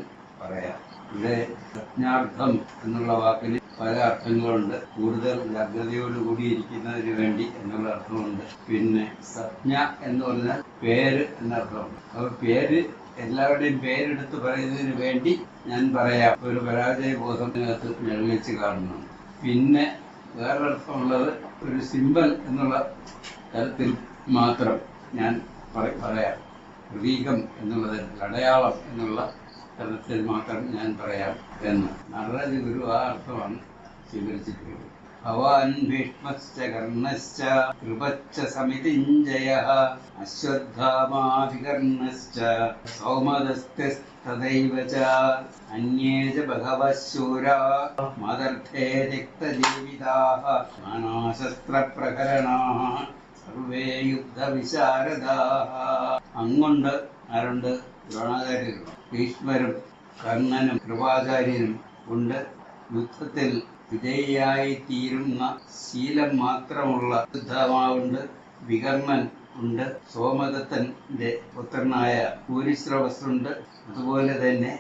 [SPEAKER 1] പറയാം. ഇവിടെ സജ്ഞാർത്ഥം എന്നുള്ള വാക്കിന് പല അർത്ഥങ്ങളുണ്ട്. കൂടുതൽ ജാഗ്രതയോട് കൂടി ഇരിക്കുന്നതിന് വേണ്ടി എന്നുള്ള അർത്ഥമുണ്ട്. പിന്നെ സജ്ഞ എന്ന് പറഞ്ഞാൽ പേര് എന്നർത്ഥമുണ്ട്. അപ്പോൾ പേര്, എല്ലാവരുടെയും പേരെടുത്ത് പറയുന്നതിന് വേണ്ടി ഞാൻ പറയാം. ഒരു പരാജയബോധം ഇതിനകത്ത് നിർമ്മിച്ച് കാണുന്നു. പിന്നെ വേറൊരർത്ഥമുള്ളത് ഒരു സിമ്പൽ എന്നുള്ള തരത്തിൽ മാത്രം ഞാൻ പറയാം. പ്രതീകം എന്നുള്ള തരത്തിൽ, അടയാളം എന്നുള്ള തരത്തിൽ മാത്രം ഞാൻ പറയാം എന്ന് നടരാജ ഗുരു ആ അർത്ഥമാണ് സ്വീകരിച്ചിട്ടുള്ളത്. ഭവാൻ ഭീഷ്മശ്ച കർണശ്ച കൃപശ്ച സമിതിഞ്ജയഃ അശ്വത്ഥാമാഭികർണശ്ച സൗമദസ്തൈവ ച അന്യേ ച ബഹവഃ ശൂരാ മദർത്ഥേ തിക്തജീവിതാഃ നാനാശസ്ത്രപ്രകരണാഃ സർവേ യുദ്ധവിശാരദാഃ. അങ്ങുണ്ട് ആരുണ്ട്? ദ്രോണാചാര്യരും ഭീഷ്മരും കർണനും കൃപാചാര്യനും ഉണ്ട്. യുദ്ധത്തിൽ വിജയിയായി തീരുന്ന ശീലം മാത്രമുള്ള യുദ്ധമാവുണ്ട്. വികർണൻ ഉണ്ട്. സോമദത്തന്റെ പുത്രനായ ഭൂരിശ്രവസുണ്ട്. അതുപോലെ തന്നെ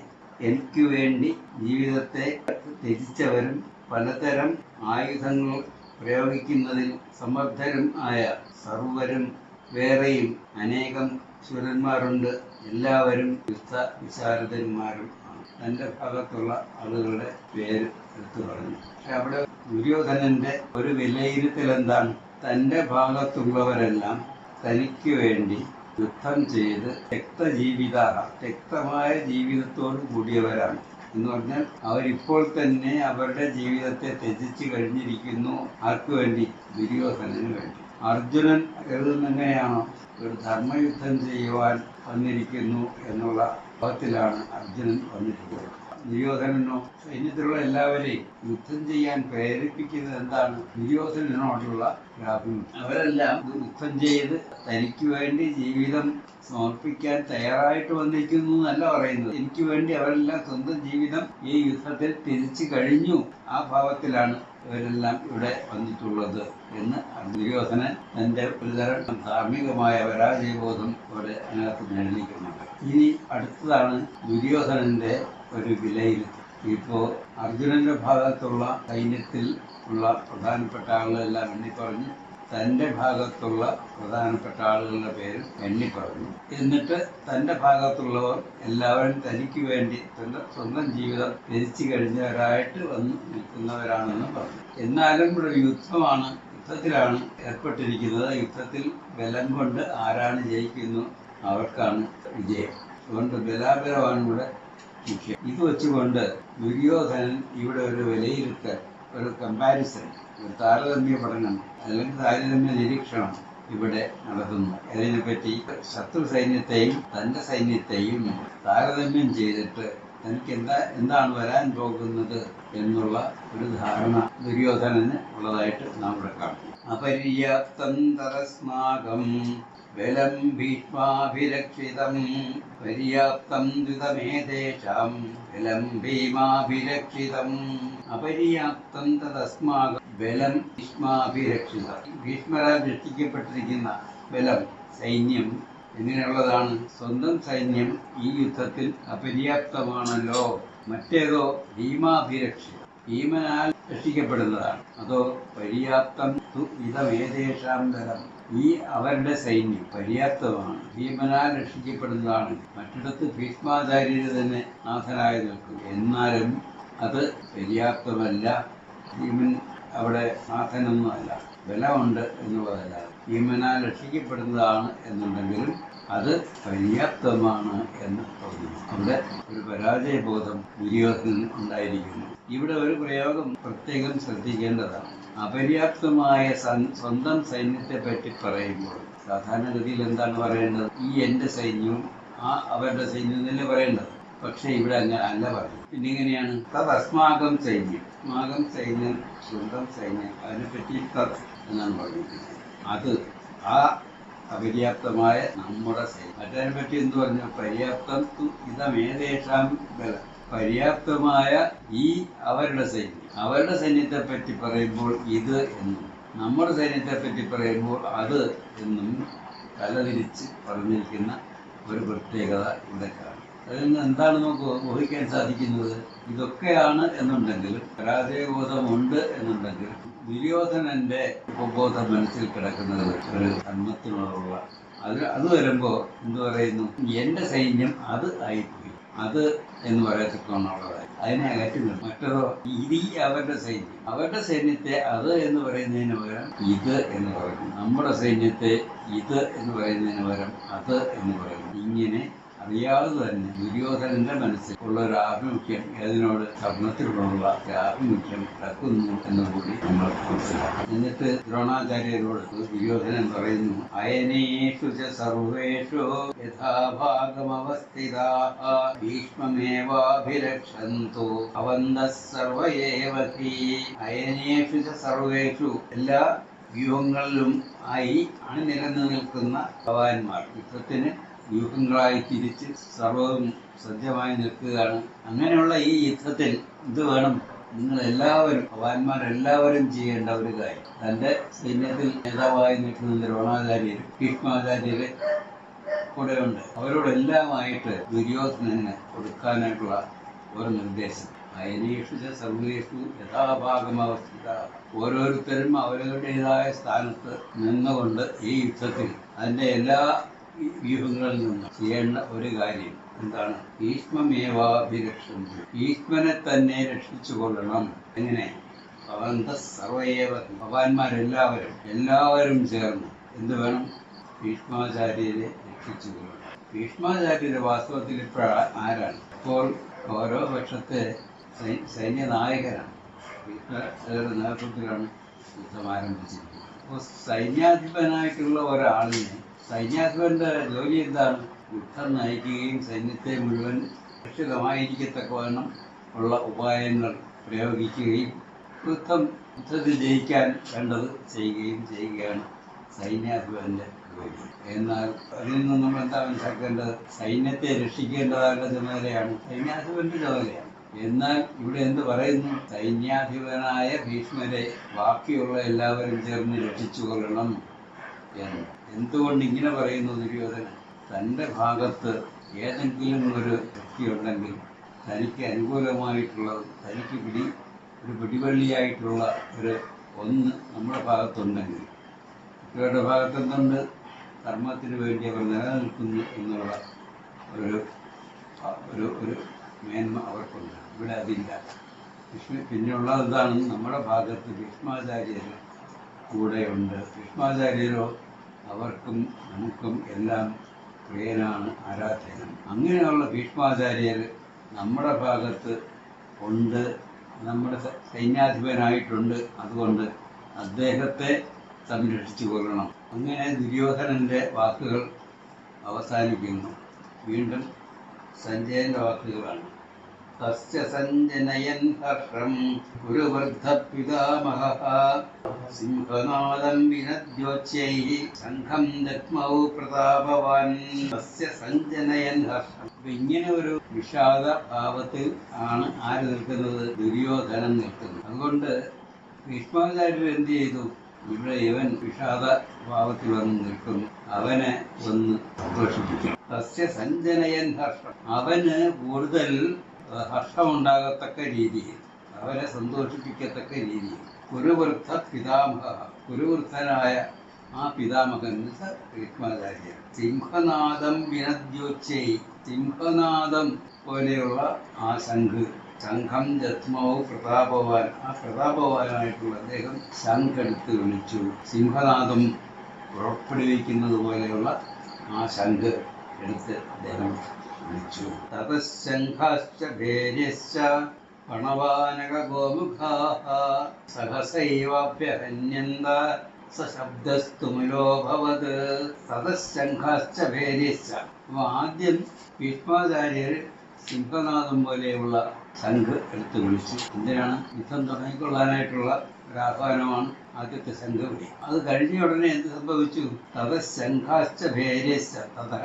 [SPEAKER 1] എനിക്ക് വേണ്ടി ജീവിതത്തെ ത്യജിച്ചവരും പലതരം ആയുധങ്ങൾ പ്രയോഗിക്കുന്നതിൽ സമർത്ഥരും ആയ സർവരും വേറെയും അനേകം ശൂരന്മാരുണ്ട്. എല്ലാവരും യുദ്ധ വിശാരദന്മാരും ആണ്. തന്റെ ഭാഗത്തുള്ള ആളുകളുടെ പേര് എടുത്തു പറഞ്ഞു. പക്ഷെ അവിടെ ദുര്യോധനന്റെ ഒരു വിലയിരുത്തൽ എന്താണ്? തന്റെ ഭാഗത്തുള്ളവരെല്ലാം തനിക്ക് വേണ്ടി യുദ്ധം ചെയ്ത് വ്യക്തമായ ജീവിതത്തോട് കൂടിയവരാണ് എന്ന് പറഞ്ഞാൽ അവരിപ്പോൾ തന്നെ അവരുടെ ജീവിതത്തെ ത്യജിച്ചു കഴിഞ്ഞിരിക്കുന്നു. ആർക്കു വേണ്ടി? ദുര്യോധനന് വേണ്ടി. അർജുനൻ കരുതുന്ന എങ്ങനെയാണോ ഒരു ധർമ്മയുദ്ധം ചെയ്യുവാൻ വന്നിരിക്കുന്നു എന്നുള്ള ഭാവത്തിലാണ് അർജുനൻ വന്നിരിക്കുന്നത്. ദുര്യോധനനോ സൈന്യത്തിലുള്ള എല്ലാവരെയും യുദ്ധം ചെയ്യാൻ പ്രേരിപ്പിക്കുന്നത് എന്താണ്? ദുര്യോധനനോടുള്ള ലാഭം. അവരെല്ലാം യുദ്ധം ചെയ്ത് തനിക്ക് വേണ്ടി ജീവിതം സമർപ്പിക്കാൻ തയ്യാറായിട്ട് വന്നിരിക്കുന്നു എന്നല്ല പറയുന്നത്. എനിക്ക് വേണ്ടി അവരെല്ലാം സ്വന്തം ജീവിതം ഈ യുദ്ധത്തിൽ തിരിച്ചു കഴിഞ്ഞു. ആ ഭാവത്തിലാണ് ഇവരെല്ലാം ഇവിടെ വന്നിട്ടുള്ളത് എന്ന് ദുര്യോധനൻ തന്റെ ഒരുതരം ധാർമ്മികമായ പരാജയബോധം ഇവിടെ അതിനകത്ത് നിർണ്ണയിക്കുന്നുണ്ട്. ഇനി അടുത്തതാണ് ദുര്യോധനന്റെ ഒരു വിലയിരുത്തൽ. ഇപ്പോ അർജുനന്റെ ഭാഗത്തുള്ള സൈന്യത്തിൽ ഉള്ള പ്രധാനപ്പെട്ട ആളുകളെല്ലാം എണ്ണിപ്പറഞ്ഞു. തന്റെ ഭാഗത്തുള്ള പ്രധാനപ്പെട്ട ആളുകളുടെ പേര് എണ്ണിപ്പറഞ്ഞു. എന്നിട്ട് തന്റെ ഭാഗത്തുള്ളവർ എല്ലാവരും തനിക്ക് വേണ്ടി സ്വന്തം ജീവിതം ധരിച്ചു കഴിഞ്ഞവരായിട്ട് വന്ന് നിൽക്കുന്നവരാണെന്ന് പറഞ്ഞു. എന്നാലും ഇവിടെ യുദ്ധമാണ്, യുദ്ധത്തിലാണ് ഏർപ്പെട്ടിരിക്കുന്നത്. യുദ്ധത്തിൽ ബലം കൊണ്ട് ആരാണ് ജയിക്കുന്നു അവർക്കാണ് വിജയം. അതുകൊണ്ട് ബലാബലമാണ് ഇവിടെ മുഖ്യം. ഇത് വെച്ചുകൊണ്ട് ദുര്യോധനൻ ഇവിടെ ഒരു വിലയിരുത്തൽ, ഒരു കമ്പാരിസൺ, ഒരു താരതമ്യ പഠനം അല്ലെങ്കിൽ താരതമ്യ നിരീക്ഷണം ഇവിടെ നടത്തുന്നു. അതിനെപ്പറ്റി ശത്രു സൈന്യത്തെയും തന്റെ സൈന്യത്തെയും താരതമ്യം ചെയ്തിട്ട് തനിക്ക് എന്താണ് വരാൻ പോകുന്നത് എന്നുള്ള ഒരു ധാരണ ദുര്യോധനന് ഉള്ളതായിട്ട് നാം ഇവിടെ കാണും. അപര്യാപ്തം തദസ്മാകം ബലം ഭീഷ്മാഭിരക്ഷിതം പര്യാപ്തം ദ്വിതമേതേഷാം ബലം ഭീമാഭിരക്ഷിതം. അപര്യാപ്തം തദസ്മാകം ബലം ഭീഷ്മാഭിരക്ഷിതം. ഭീഷ്മരാൽ രക്ഷിക്കപ്പെട്ടിരിക്കുന്ന ബലം, സൈന്യം എങ്ങനെയുള്ളതാണ്? സ്വന്തം സൈന്യം ഈ യുദ്ധത്തിൽ അപര്യാപ്തമാണല്ലോ. മറ്റേതോ ഭീമാഭിരക്ഷിതം, ഭീമനാൽ രക്ഷിക്കപ്പെടുന്നതാണ്. അതോ പര്യാപ്തം ഇതമേതേഷാം ബലം, ഈ അവരുടെ സൈന്യം പര്യാപ്തമാണ്, ഭീമനാൽ രക്ഷിക്കപ്പെടുന്നതാണ്. മറ്റിടത്ത് ഭീഷ്മാചാര്യര് തന്നെ നാഥനായി നിൽക്കും. എന്നാലും അത് പര്യാപ്തമല്ല. ഭീമൻ അവിടെ നാഥനൊന്നുമല്ല, ബലമുണ്ട് എന്നുള്ളതല്ല. ഭീമനാൽ രക്ഷിക്കപ്പെടുന്നതാണ് എന്നുണ്ടെങ്കിലും അത് പര്യാപ്തമാണ് എന്ന് പറഞ്ഞു. അവിടെ ഒരു പരാജയബോധം ദുര്യോധനൻ ഉണ്ടായിരിക്കുന്നു. ഇവിടെ ഒരു പ്രയോഗം പ്രത്യേകം ശ്രദ്ധിക്കേണ്ടതാണ്. അപര്യാപ്തമായ സ്വന്തം സൈന്യത്തെ പറ്റി പറയുമ്പോൾ സാധാരണഗതിയിൽ എന്താണ് പറയേണ്ടത്? ഈ എന്റെ സൈന്യവും അവരുടെ സൈന്യം തന്നെ പറയേണ്ടത്. പക്ഷെ ഇവിടെ അങ്ങനെ അല്ല പറയും. പിന്നെ ഇങ്ങനെയാണ് തസ്മാകം സൈന്യം, മാകം സൈന്യം, സ്വന്തം സൈന്യം, അതിനെപ്പറ്റി എന്നാണ് പറഞ്ഞിരിക്കുന്നത്. അത് ആ അപര്യാപ്തമായ നമ്മുടെ സൈന്യം. മറ്റതിനെ പറ്റി എന്ത് പറഞ്ഞു? പര്യാപ്തം ഇതമേതേഷാം ബലം. പര്യാപ്തമായ ഈ അവരുടെ സൈന്യം, അവരുടെ സൈന്യത്തെ പറ്റി പറയുമ്പോൾ ഇത് എന്നും, നമ്മുടെ സൈന്യത്തെ പറ്റി പറയുമ്പോൾ അത് എന്നും തലതിരിച്ച് പറഞ്ഞിരിക്കുന്ന ഒരു പ്രത്യേകത ഇവിടെ കാണും. അതിൽ നിന്ന് എന്താണ് നമുക്ക് ഊഹിക്കാൻ സാധിക്കുന്നത്? ഇതൊക്കെയാണ് എന്നുണ്ടെങ്കിലും, പരാജയബോധമുണ്ട് എന്നുണ്ടെങ്കിലും, ദുര്യോധനന്റെ ഉപബോധം മനസ്സിൽ കിടക്കുന്നത് ഒരു ധർമ്മത്തിനോടുള്ള അത് വരുമ്പോ എന്ത് പറയുന്നു? എന്റെ സൈന്യം അത് ആയിപ്പോയി, അത് എന്ന് പറയത്തക്കോണുള്ളതായി അതിനെ അകറ്റുന്നു. മറ്റതോ ഇത് അവരുടെ സൈന്യം, അവരുടെ സൈന്യത്തെ അത് എന്ന് പറയുന്നതിന് പകരം ഇത് എന്ന് പറയുന്നു. നമ്മുടെ സൈന്യത്തെ ഇത് എന്ന് പറയുന്നതിന് പകരം അത് എന്ന് പറയുന്നു. ഇങ്ങനെ അറിയാതെ തന്നെ ദുര്യോധനന്റെ മനസ്സിൽ ഉള്ള ഒരു ആഭിമുഖ്യം, ഏതിനോട്? ധർമ്മത്തിലുള്ള ആഭിമുഖ്യം കിടക്കുന്നു എന്നുകൂടി നമ്മൾ മനസ്സിലാക്കും. എന്നിട്ട് ദ്രോണാചാര്യരോട് ദുര്യോധനൻ പറയുന്നു, അയനേഷു ച സർവേഷു യഥാഭാഗമവസ്ഥിതാഃ ഭീഷ്മമേവാഭിരക്ഷന്തു ഭവന്തഃ സർവ ഏവ ഹി. അയനേഷു ച സർവേഷു, എല്ലാ വ്യൂഹങ്ങളിലും ആയി അണിനിരന്നു നിൽക്കുന്ന ഭവാന്മാർ, യുദ്ധത്തിന് വ്യൂഹങ്ങളായി തിരിച്ച് സർവവും സജ്ജമായി നിൽക്കുകയാണ്. അങ്ങനെയുള്ള ഈ യുദ്ധത്തിൽ ഇത് വേണം, നിങ്ങൾ എല്ലാവരും, ഭവാന്മാരെല്ലാവരും ചെയ്യേണ്ട ഒരു കാര്യം. തന്റെ സൈന്യത്തിൽ നേതാവായി നിൽക്കുന്ന ദ്രോണാചാര്യർ, ഭീഷ്മാചാര്യര് കൂടെയുണ്ട്. അവരോടെല്ലാമായിട്ട് ദുര്യോധനന് കൊടുക്കാനായിട്ടുള്ള ഒരു നിർദ്ദേശം. അയനേഷു സർവേഷു യഥാഭാഗമവസ്ഥിത. ഓരോരുത്തരും അവരവരുടേതായ സ്ഥാനത്ത് നിന്നുകൊണ്ട് ഈ യുദ്ധത്തിൽ അതിന്റെ എല്ലാ വ്യൂഹങ്ങളിൽ നിന്ന് ചെയ്യേണ്ട ഒരു കാര്യം എന്താണ്? ഭീഷ്മമേവാഭിരക്ഷന്തു, ഭീഷ്മനെ തന്നെ രക്ഷിച്ചു കൊള്ളണം. എങ്ങനെ? ഭവന്തഃ സർവ്വയേവ, ഭവാന്മാരെല്ലാവരും ചേർന്ന് എന്ത് വേണം? ഭീഷ്മാചാര്യരെ രക്ഷിച്ചു കൊള്ളണം. ഭീഷ്മാചാര്യര് വാസ്തവത്തിൽ ഇപ്പോൾ ആരാണ്? ഇപ്പോൾ ഓരോ പക്ഷത്തെ സൈന്യനായകനാണ്. ഭീഷ്മാചാര്യരുടെ നേതൃത്വത്തിലാണ് യുദ്ധം ആരംഭിച്ചിരിക്കുന്നത്. അപ്പോൾ സൈന്യാധിപനായിട്ടുള്ള ഒരാളിനെ, സൈന്യാധിപന്റെ ജോലി എന്താണ്? യുദ്ധം നയിക്കുകയും സൈന്യത്തെ മുഴുവൻ സുരക്ഷിതമായിരിക്കത്തക്കവണ്ണം ഉള്ള ഉപായങ്ങൾ പ്രയോഗിക്കുകയും യുദ്ധത്തിൽ ജയിക്കാൻ വേണ്ടത് ചെയ്യുകയാണ് സൈന്യാധിപന്റെ ജോലി. എന്നാൽ അതിൽ നിന്ന് നമ്മൾ എന്താ മനസ്സിലാക്കേണ്ടത്? സൈന്യത്തെ രക്ഷിക്കേണ്ടതായുള്ള ചുമതലയാണ് സൈന്യാധിപന്റെ ചുമതലയാണ്. എന്നാൽ ഇവിടെ എന്ത് പറയുന്നു? സൈന്യാധിപനായ ഭീഷ്മരെ ബാക്കിയുള്ള എല്ലാവരും ചേർന്ന് രക്ഷിച്ചു കൊള്ളണം എന്ന്. എന്തുകൊണ്ട് ഇങ്ങനെ പറയുന്നു ദുര്യോധനൻ? തൻ്റെ ഭാഗത്ത് ഏതെങ്കിലും ഒരു വ്യക്തിയുണ്ടെങ്കിൽ, തനിക്ക് അനുകൂലമായിട്ടുള്ളത്, തനിക്ക് ഒരു പിടിവള്ളിയായിട്ടുള്ള ഒന്ന് നമ്മുടെ ഭാഗത്തുണ്ടെങ്കിൽ, കുട്ടികളുടെ ഭാഗത്ത് എന്തുണ്ട്? ധർമ്മത്തിന് വേണ്ടി അവർ നിലനിൽക്കുന്നു എന്നുള്ള ഒരു മേന്മ അവർക്കുണ്ട്. ഇവിടെ അതില്ല. പിന്നെയുള്ളത് എന്താണ്? നമ്മുടെ ഭാഗത്ത് ഭീഷ്മാചാര്യർ കൂടെയുണ്ട്. ഭീഷ്മാചാര്യരോ അവർക്കും നമുക്കും എല്ലാം പ്രിയനാണ്, ആരാധനം. അങ്ങനെയുള്ള ഭീഷ്മാചാര്യർ നമ്മുടെ ഭാഗത്ത് ഉണ്ട്, നമ്മുടെ സൈന്യാധിപനായിട്ടുണ്ട്. അതുകൊണ്ട് അദ്ദേഹത്തെ സംരക്ഷിച്ചു കൊള്ളണം. അങ്ങനെ ദുര്യോധനന്റെ വാക്കുകൾ അവസാനിക്കുന്നു. വീണ്ടും സഞ്ജയന്റെ വാക്കുകളാണ്. തസ്യ സഞ്ജനയൻ ഹർഷം കുരുവൃദ്ധപിതാമഹഃ സിംഹനാദം വിനദ്യോച്ഛൈഃ ശംഖം ദഗ്മൗ പ്രതാപവാൻ. തസ്യ സഞ്ജനയൻ ഹർഷം. ഇങ്ങനെ ഒരു വിഷാദ ഭാവത്തിൽ ആണ് ആര് നിൽക്കുന്നത്? ദുര്യോധനൻ നിൽക്കുന്നത്. അതുകൊണ്ട് ഭീഷ്മാചാര്യർ എന്ത് ചെയ്തു? ഇവിടെ ഇവൻ വിഷാദ ഭാവത്തിൽ വന്ന് നിൽക്കുന്നു, അവനെ ഒന്ന് സന്തോഷിപ്പിക്കണം. തസ്യ സഞ്ജനയൻ ഹർഷം. അവന് കൂടുതൽ ഹർഷമുണ്ടാകത്തക്ക രീതിയിൽ, അവരെ സന്തോഷിപ്പിക്കത്തക്ക രീതിയിൽ. കുരുവൃദ്ധ പിതാമഹ, കുരുവൃദ്ധനായ ആ പിതാമഹൻ ഭീഷ്മാചാര്യർ. സിംഹനാദം വിനദ്യോച്ഛൈ, സിംഹനാദം പോലെയുള്ള ആ ശംഖം ജത്മൗ പ്രതാപവാൻ, ആ പ്രതാപവാനായിട്ടുള്ള അദ്ദേഹം ശംഖെടുത്ത് വിളിച്ചു. സിംഹനാദം പുറപ്പെടുവിക്കുന്നത് പോലെയുള്ള ആ ശംഖ് എടുത്ത് അദ്ദേഹം വിളിച്ചു. തതശംഖാശ്ച ഭേര്യശ്ച പണവാനക ഗോമുഖാഃ സഹസൈവാഭ്യഹന്യന്ത സശബ്ദസ്തുമുലോഭവത് തതഃശംഖാശ്ച ഭേരിശ്ച. അപ്പൊ ആദ്യം ഭീഷ്മാചാര്യർ സിംഹനാദം പോലെയുള്ള ശംഖ് എടുത്തു വിളിച്ചു. എന്തിനാണ്? യുദ്ധം തുടങ്ങിക്കൊള്ളാനായിട്ടുള്ള ഒരു ആഹ്വാനമാണ് ആദ്യത്തെ ശംഖുവിളി. അത് കഴിഞ്ഞ ഉടനെ എന്ത് സംഭവിച്ചു? തതഃശംഖാശ്ച ഭേരിശ്ച. തതഃ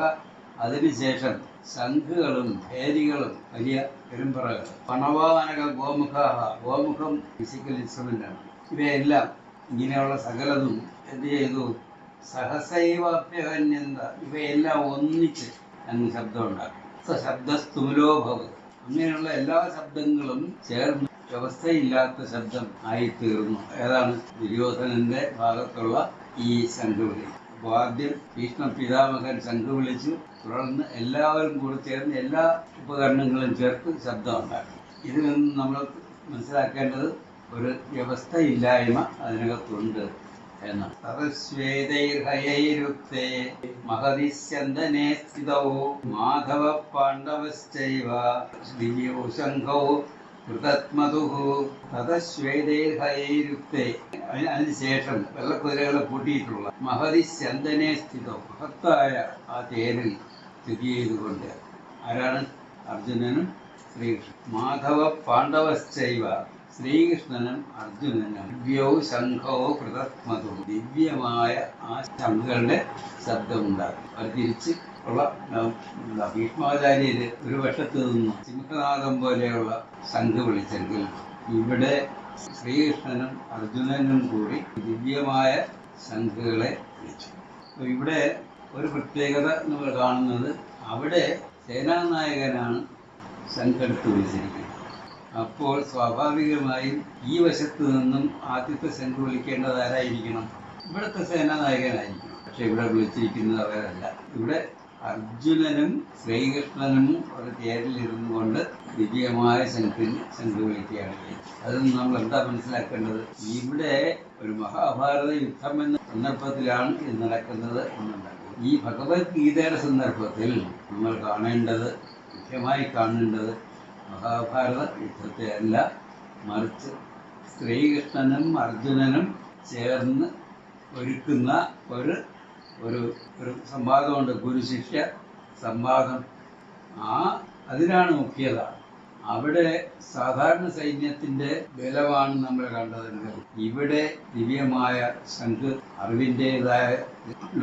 [SPEAKER 1] അതിനുശേഷം ശംഖുകളും ഭേരികളും വലിയ പെരുമ്പറകൾ. പണവാനക ഗോമുഖാഃ. ഗോമുഖം ഫിസിക്കൽ ഇൻസ്ട്രുമെന്റ് ആണ്. ഇവയെല്ലാം ഇങ്ങനെയുള്ള സകലതും എന്ത് ചെയ്തു? സഹസൈവാഭ്യഹന്യന്ത. ഇവയെല്ലാം ഒന്നിച്ച് അങ്ങ് ശബ്ദം ഉണ്ടാക്കും. സശബ്ദസ്തുലോഭവത്. അങ്ങനെയുള്ള എല്ലാ ശബ്ദങ്ങളും ചേർന്ന് വ്യവസ്ഥയില്ലാത്ത ശബ്ദം ആയിത്തീർന്നു. ഏതാണ്? ദുര്യോധനന്റെ ഭാഗത്തുള്ള ഈ ശംഖുവിളി. അപ്പോൾ ആദ്യം ഭീഷ്മ പിതാമഹൻ ശംഖ് വിളിച്ചു. തുടർന്ന് എല്ലാവരും കൂടി ചേർന്ന് എല്ലാ ഉപകരണങ്ങളും ചേർത്ത് ശബ്ദം ഉണ്ടാക്കി. ഇതിൽ നിന്ന് നമ്മൾ മനസ്സിലാക്കേണ്ടത് ഒരു വ്യവസ്ഥയില്ലായ്മ അതിനകത്തുണ്ട് എന്നാണ്. തതശ്വേതൈർഹയൈരുക്തേ മഹതി സ്യന്ദനേ സ്ഥിതൗ മാധവ പാണ്ഡവശ്ചൈവ ദിവ്യൗ ശംഖൗ കൃതത്മതുഃ. തതശ്വേതൈർഹയൈരുക്തേ. അതിനുശേഷം വെള്ളക്കുതിരകളെ പൂട്ടിയിട്ടുള്ള മഹതി സ്യന്ദനേ സ്ഥിതൗ. മഹത്തായ ആ തേരിൽ സ്ഥിതി ചെയ്തുകൊണ്ട് ആരാണ്? അർജുനനും ശ്രീകൃഷ്ണൻ. മാധവ പാണ്ഡവശ്ചൈവ. ശ്രീകൃഷ്ണനും അർജുനനും ദിവ്യൗ ശംഖോ കൃതത്മതുഃ. ദിവ്യമായ ആ ശംഖുകളുടെ ശബ്ദമുണ്ടാകും. അത് തിരിച്ച് ഉള്ള ഭീഷ്മാചാര്യര് ഒരു വശത്ത് നിന്ന് സിംഹനാദം പോലെയുള്ള ശംഖ് വിളിച്ചെങ്കിൽ ഇവിടെ ശ്രീകൃഷ്ണനും അർജുനനും കൂടി ദിവ്യമായ ശംഖുകളെ വിളിച്ചു. ഇവിടെ ഒരു പ്രത്യേകത നമ്മൾ കാണുന്നത്, അവിടെ സേനാനായകനാണ് ശംഖെടുത്ത് വിളിച്ചിരിക്കുന്നത്. അപ്പോൾ സ്വാഭാവികമായും ഈ വശത്ത് നിന്നും ആദ്യത്തെ ശംഖ് വിളിക്കേണ്ടത് ആരായിരിക്കണം? ഇവിടുത്തെ സേനാനായകനായിരിക്കണം. പക്ഷെ ഇവിടെ വിളിച്ചിരിക്കുന്നത് അവരല്ല. ഇവിടെ അർജുനനും ശ്രീകൃഷ്ണനും ഒരു തേരിലിരുന്നു കൊണ്ട് ദിവ്യമായ ശംഖ് വിളിക്കുകയാണ് ചെയ്യുന്നത്. അതിൽ നമ്മൾ എന്താ മനസ്സിലാക്കേണ്ടത്? ഇവിടെ ഒരു മഹാഭാരത യുദ്ധം എന്ന സന്ദർഭത്തിലാണ് ഇത് നടക്കുന്നത് എന്നുണ്ടാകും. ഈ ഭഗവത്ഗീതയുടെ സന്ദർഭത്തിൽ നമ്മൾ കാണേണ്ടത്, മുഖ്യമായി കാണേണ്ടത് മഹാഭാരത യുദ്ധത്തെ അല്ല, മറിച്ച് ശ്രീകൃഷ്ണനും അർജുനനും ചേർന്ന് ഒരുക്കുന്ന ഒരു ഒരു ഒരു സംവാദമുണ്ട്, ഗുരുശിഷ്യ സംവാദം. അതിനാണ് മുഖ്യത. അവിടെ സാധാരണ സൈന്യത്തിന്റെ ബലമാണ് നമ്മൾ കണ്ടതെങ്കിൽ ഇവിടെ ദിവ്യമായ ശംഖ്, അറിവിൻ്റെതായ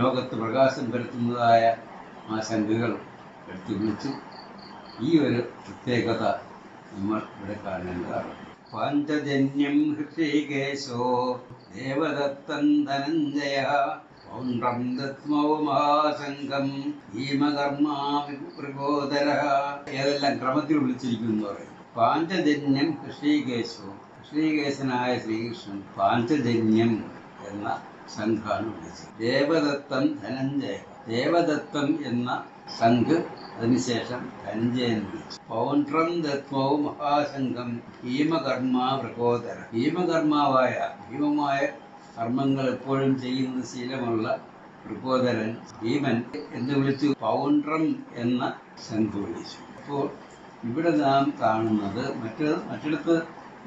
[SPEAKER 1] ലോകത്ത് പ്രകാശം പരത്തുന്നതായ ആ ശംഖുകൾ എടുത്തു വിളിച്ചു. ഈ ഒരു പ്രത്യേകത നമ്മൾ ഇവിടെ കാണേണ്ടതാണ്. പാഞ്ചജന്യം ഹൃഷീകേശോ ദേവദത്തം ധനഞ്ജയ പൗണ്ഡ്രം ദത്മോ മഹാശംഖം ഭീമകർമാവിപ്രബോധരഃ. ഏതെല്ലാം ക്രമത്തിൽ വിളിച്ചിരിക്കുന്നു പറയും. പാഞ്ചജന്യം ഹൃഷീകേശോ. ഹൃഷീകേശനായ ശ്രീകൃഷ്ണൻ പാഞ്ചജന്യം എന്ന ശംഖാണ് വിളിച്ചത്. ദേവദത്തം ധനഞ്ജയ. ദേവദത്തം എന്ന ശംഖ് അതിനുശേഷം ധനഞ്ജയൻ വിളിച്ചു. പൗണ്ഡ്രം ദത്മോ മഹാശംഖം ഭീമകർമാ പ്രബോധര. ഭീമമായ കർമ്മങ്ങൾ എപ്പോഴും ചെയ്യുന്ന ശീലമുള്ള പ്രബോധരൻ ഭീമൻ എന്ന് വിളിച്ചു. പൗണ്ഡ്രം എന്ന ശംഖ് വിളിച്ചു. അപ്പോൾ ഇവിടെ നാം കാണുന്നത് മറ്റിടത്ത്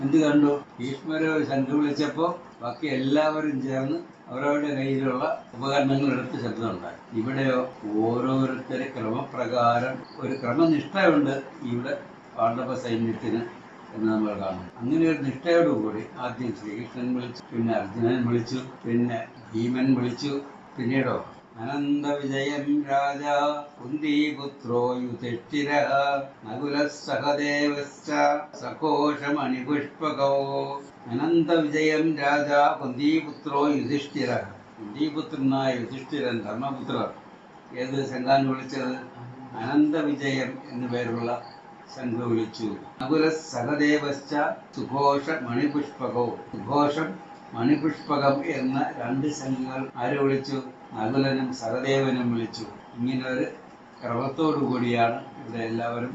[SPEAKER 1] എന്ത് കണ്ടു? ഭീഷ്മരോ ശംഖ് വിളിച്ചപ്പോൾ ബാക്കി എല്ലാവരും ചേർന്ന് അവരവരുടെ കയ്യിലുള്ള ഉപകരണങ്ങൾ എടുത്ത് ശബ്ദമുണ്ടായി. ഇവിടെയോ ഓരോരുത്തരെ ക്രമപ്രകാരം ഒരു ക്രമനിഷ്ഠയുണ്ട് ഇവിടെ പാണ്ഡവ സൈന്യത്തിന് എന്ന് നമ്മൾ കാണും. അങ്ങനെ ഒരു നിഷ്ഠയോടുകൂടി ആദ്യം ശ്രീകൃഷ്ണൻ വിളിച്ചു, പിന്നെ അർജുനൻ വിളിച്ചു, പിന്നെ ഭീമൻ വിളിച്ചു. പിന്നീടോ അനന്തവിജയം രാജാ കുന്തിപുത്രോ യുധിഷ്ഠിരഃ നകുലഃ സഹദേവശ്ച സഘോഷമണിപുഷ്പകോ. അനന്തവിജയം രാജാ കുന്തിപുത്രോ യുധിഷ്ഠിരഃ. കുന്തിപുത്രനായ യുധിഷ്ഠിരൻ, ധർമ്മപുത്രർ, ഏത് ശംഖാൻ വിളിച്ചത്? അനന്തവിജയം എന്നു പേരുള്ള ശംഖ് വിളിച്ചു. നകുലഃ സഹദേവശ്ച സുഘോഷ മണിപുഷ്പകോ. സുഘോഷം മണിപുഷ്പകം എന്ന രണ്ട് ശംഖുകൾ ആര് വിളിച്ചു? നകുലനും സഹദേവനും വിളിച്ചു. ഇങ്ങനെ ഒരു ക്രമത്തോടു കൂടിയാണ് ഇവിടെ എല്ലാവരും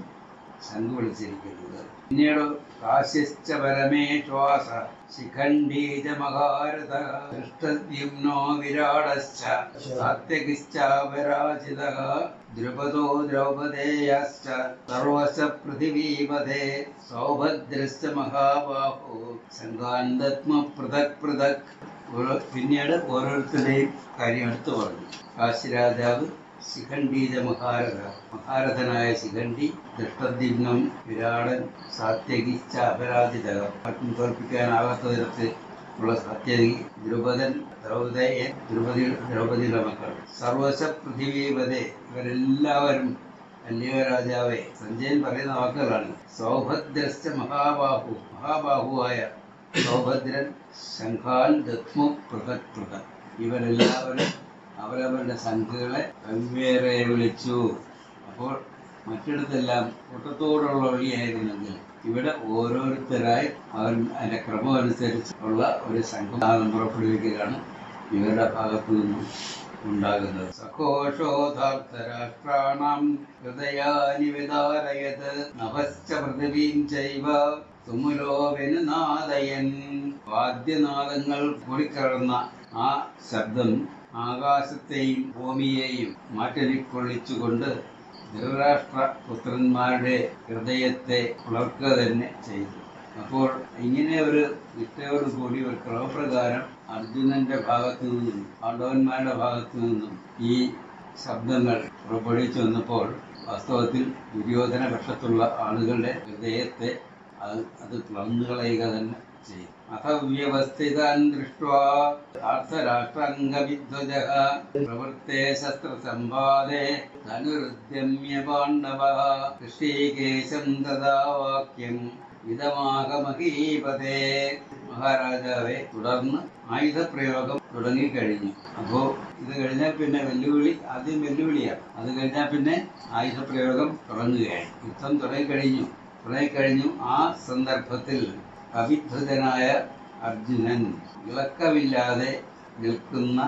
[SPEAKER 1] ശംഖ് വിളിച്ചിരിക്കുന്നത്. പിന്നീട് കാശ്യശ്ച പരമേശ്വാസ ശിഖണ്ഡീ ച മഹാരഥ ദൃഷ്ടദ്യുമ്നോ വിരാടശ്ച സാത്യകിശ്ചാപരാജിതഃ ദ്രുപദോ ദ്രൗപദേയശ്ച സർവശ പൃഥിവീപതേ സൗഭദ്രശ്ച മഹാബാഹോ സംഘാൻ ദത്മ പൃഥക് പൃഥക്. പിന്നീട് ഓരോരുത്തരുടെയും കാര്യം എടുത്തു പറഞ്ഞു. കാശി രാജാവ് ശിഖണ്ഡീജ മഹാരഥനായ ശിഖണ്ഡി, ദൃഷ്ടദ്യുമ്നം വിരാടൻ, സാത്യകിശ്ച അപരാജിത ആർക്കും തോൽപ്പിക്കാനാകാത്ത തരത്തിൽ ഉള്ള സാത്യകി, ദ്രുപദൻ ദ്രൗപദിയുടെ മക്കൾ, സർവശ പൃഥിവീപതേ ഇവരെല്ലാവരും അല്ലയോ രാജാവേ. സഞ്ജയൻ പറയുന്ന വാക്കുകളാണ്. സൗഭദ്രശ്ച മഹാബാഹുവായ സൗഭദ്രൻ, ശംഖാൻ ദത്മു പൃഥക് പൃഥക് ഇവരെല്ലാവരും അവരവരുടെ സംഘങ്ങളെ വെവ്വേറെ വിളിച്ചു. അപ്പോൾ മറ്റിടത്തെല്ലാം കൂട്ടത്തോടുള്ള വഴിയായിരുന്നെങ്കിൽ ഇവിടെ ഓരോരുത്തരായി അതിന്റെ ക്രമം അനുസരിച്ച് ഉള്ള ഒരു സംഘം പുറപ്പെടുവിക്കുകയാണ് ഇവരുടെ ഭാഗത്തു നിന്നും ഉണ്ടാകുന്നത്. സഘോഷോധാർത്തരാഷ്ട്രാണാം ഹൃദയാനി വിദാരയത് നഭശ്ച പൃഥിവീം ചൈവ തുമുലോ വെനുനാദയൻ. വാദ്യനാദങ്ങൾ കൂടിക്കലർന്ന ആ ശബ്ദം ആകാശത്തെയും ഭൂമിയെയും മാറ്റൊലിക്കൊള്ളിച്ചുകൊണ്ട് ധൃതരാഷ്ട്ര പുത്രന്മാരുടെ ഹൃദയത്തെ ഉണർക്കുക തന്നെ ചെയ്തു. അപ്പോൾ ഇങ്ങനെ ഒരു നിഷ്ഠയോടുകൂടി ഒരു ക്രമപ്രകാരം അർജുനന്റെ ഭാഗത്തു നിന്നും പാണ്ഡവന്മാരുടെ ഭാഗത്തു നിന്നും ഈ ശബ്ദങ്ങൾ പുറപ്പെടുവിച്ചു വന്നപ്പോൾ വാസ്തവത്തിൽ ദുര്യോധന പക്ഷത്തുള്ള ആളുകളുടെ ഹൃദയത്തെ അത് പിളർന്നുകളയുക തന്നെ ചെയ്തു. അഥ വ്യവസ്ഥിതാൻ ദൃഷ്ട്വാ അർത്ഥരാഷ്ട്രാംഗവിധ്വജഃ പ്രവൃത്തെ ശസ്ത്രസമ്പാദേ ധനുരുദ്യമ്യ പാണ്ഡവഃ ഋഷീകേശം തഥാ വാക്യം ഇതമാകമഹീപതേ. മഹാരാജാവെ, തുടർന്ന് ആയുധപ്രയോഗം തുടങ്ങിക്കഴിഞ്ഞു. അപ്പോ ഇത് കഴിഞ്ഞാൽ പിന്നെ ആദ്യം വെല്ലുവിളിയാണ്. അത് കഴിഞ്ഞാൽ പിന്നെ ആയുധപ്രയോഗം തുടങ്ങുകയായി. യുദ്ധം തുടങ്ങിക്കഴിഞ്ഞു. ആ സന്ദർഭത്തിൽ അവിധ്വജനായ അർജുനൻ ഇളക്കമില്ലാതെ നിൽക്കുന്ന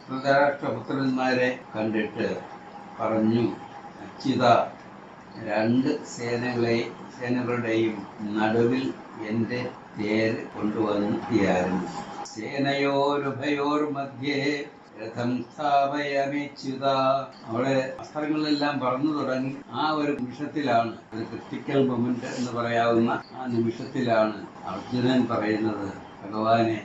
[SPEAKER 1] ധൃതരാഷ്ട്രപുത്രന്മാരെ കണ്ടിട്ട് പറഞ്ഞു, അച്യുത, രണ്ട് സേനകളുടെയും നടുവിൽ എന്റെ തേര് കൊണ്ടുവന്നിയായിരുന്നു. സേനയോരുഭയോർ മധ്യേ രഥം സ്ഥാപയമേച്യുത. അവിടെ അസ്ത്രങ്ങളെല്ലാം പറന്നു തുടങ്ങി. ആ ഒരു നിമിഷത്തിലാണ്, ഒരു ക്രിട്ടിക്കൽ മൊമെന്റ് എന്ന് പറയാവുന്ന ആ നിമിഷത്തിലാണ് അർജുനൻ പറയുന്നത്, ഭഗവാനെ,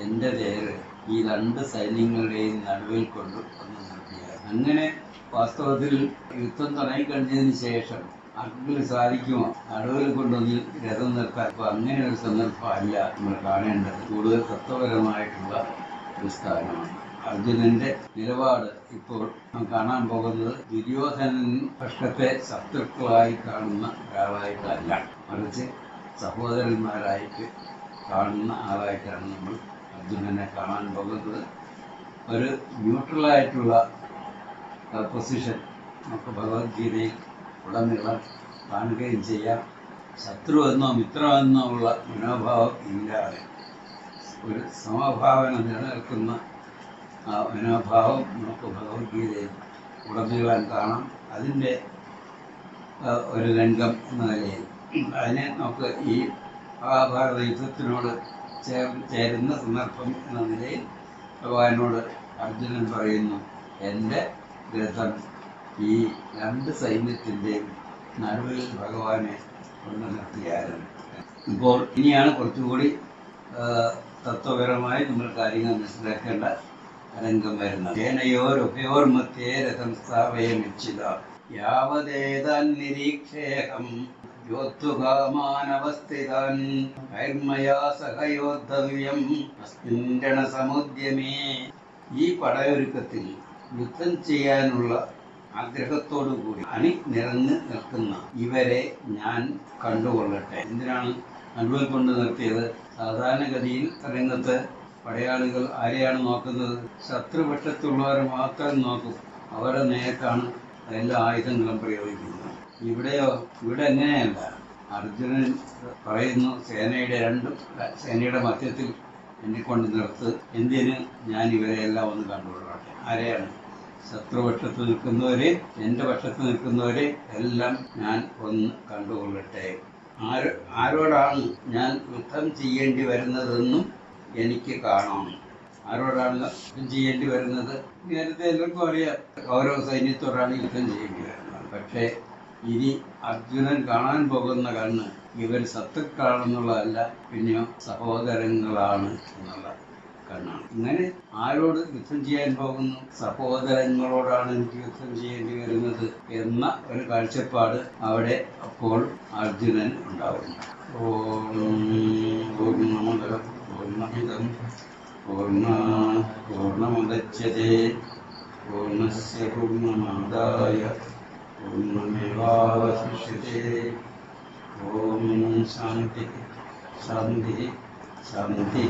[SPEAKER 1] എന്റെ തേര് ഈ രണ്ട് സൈന്യങ്ങളുടെയും നടുവിൽ കൊണ്ടുവന്ന് നിർത്തിയാൽ. അങ്ങനെ വാസ്തവത്തിൽ യുദ്ധം തുടങ്ങിക്കഴിഞ്ഞതിന് ശേഷം ആർക്കെങ്കിലും സാധിക്കുമോ നടുവിൽ കൊണ്ടുവന്ന് രഥം നിർത്താൻ? അപ്പൊ അങ്ങനെ ഒരു സന്ദർഭം അല്ല നമ്മൾ കാണേണ്ടത്. കൂടുതൽ തത്വപരമായിട്ടുള്ള ഒരു സ്ഥാനമാണ്. അർജുനന്റെ നിലപാട് ഇപ്പോൾ നാം കാണാൻ പോകുന്നത് ദുര്യോധനൻ പക്ഷത്തെ ശത്രുക്കളായി കാണുന്ന ഒരാളായിട്ടല്ല, മറിച്ച് സഹോദരന്മാരായിട്ട് കാണുന്ന ആളായിട്ടാണ് നമ്മൾ അർജുനനെ കാണാൻ പോകുന്നത്. ഒരു ന്യൂട്രലായിട്ടുള്ള പൊസിഷൻ നമുക്ക് ഭഗവത്ഗീതയിൽ ഉടനീളം കാണുകയും ചെയ്യാം. ശത്രുവെന്നോ മിത്രമെന്നോ ഉള്ള മനോഭാവം ഇല്ലാതെ ഒരു സമഭാവന നിലനിൽക്കുന്ന ആ മനോഭാവം നമുക്ക് ഭഗവത്ഗീതയിൽ ഉടനീളം കാണാം. അതിൻ്റെ ഒരു രംഗം എന്ന നിലയിൽ അതിനെ നമുക്ക് ഈ മഹാഭാരത യുദ്ധത്തിനോട് ചേരുന്ന സന്ദർഭം എന്ന നിലയിൽ ഭഗവാനോട് അർജുനൻ പറയുന്നു, എൻ്റെ രഥം ഈ രണ്ട് സൈന്യത്തിൻ്റെയും നടുവിൽ ഭഗവാനെ കൊണ്ടു നിർത്തിയായിരുന്നു. ഇപ്പോൾ ഇനിയാണ് കുറച്ചുകൂടി തത്വപരമായി നമ്മൾ കാര്യങ്ങൾ മനസ്സിലാക്കേണ്ട രംഗം വരുന്നത്. സേനയോരുഭയോർ മധ്യേ രഥം സ്ഥാപയമേച്യുത യാവദേതാൻ നിരീക്ഷേഹം യോദ്ധുകാമാനവസ്ഥിതാൻ കൈർമയാ സഹയോദ്ധവ്യം അസ്മിൻ രണസമുദ്യമേ. ഈ പടയൊരുക്കത്തിൽ യുദ്ധം ചെയ്യാനുള്ള ആഗ്രഹത്തോടുകൂടി നിറഞ്ഞു നിൽക്കുന്ന ഇവരെ ഞാൻ കണ്ടുകൊള്ളട്ടെ. എന്തിനാണ് നടുവിൽ കൊണ്ട് നിർത്തിയത്? സാധാരണഗതിയിൽ രംഗത്ത് പടയാളികൾ ആരെയാണ് നോക്കുന്നത്? ശത്രുപക്ഷത്തുള്ളവരെ മാത്രം നോക്കും. അവരുടെ നേർക്കാണ് എല്ലാ ആയുധങ്ങളും പ്രയോഗിക്കുന്നത്. ഇവിടെ എങ്ങനെയല്ല. അർജുനൻ പറയുന്നു, സേനയുടെ മധ്യത്തിൽ എന്നെ കൊണ്ട് നിർത്ത്. എന്തിന്? ഞാൻ ഇവരെല്ലാം ഒന്ന് കണ്ടുകൊള്ളട്ടെ. ആരെയാണ്? ശത്രുപക്ഷത്ത് നിൽക്കുന്നവരെ, എൻ്റെ പക്ഷത്ത് നിൽക്കുന്നവരെ എല്ലാം ഞാൻ ഒന്ന് കണ്ടുകൊള്ളട്ടെ. ആരോടാണ് ഞാൻ യുദ്ധം ചെയ്യേണ്ടി വരുന്നതെന്നും എനിക്ക് കാണണം. ആരോടാണ് യുദ്ധം ചെയ്യേണ്ടി വരുന്നത്? നേരത്തെ എല്ലാവർക്കും അറിയാം, കൗരവ സൈന്യത്തോടാണ് യുദ്ധം ചെയ്യേണ്ടി വരുന്നത്. പക്ഷേ ഇനി അർജുനൻ കാണാൻ പോകുന്ന കണ്ണ് ഇവർ ശത്രുക്കളാണെന്നുള്ളതല്ല, പിന്നെയോ സഹോദരങ്ങളാണ് എന്നുള്ള കണ്ണാണ്. ഇങ്ങനെ ആരോട് യുദ്ധം ചെയ്യാൻ പോകുന്നു? സഹോദരങ്ങളോടാണ് എനിക്ക് യുദ്ധം ചെയ്യേണ്ടി വരുന്നത് എന്ന ഒരു കാഴ്ചപ്പാട് അവിടെ അപ്പോൾ അർജുനൻ ഉണ്ടാവുന്നു. പൂർണ്ണമദം പൂർണ്ണമിദം പൂർണ്ണമുദച്യതേ പൂർണ്ണസ്യ പൂർണ്ണമാദായ പൂർണ്ണമേവാവശിഷ്യതേ. ഓം ശാന്തി ശാന്തി ശാന്തി.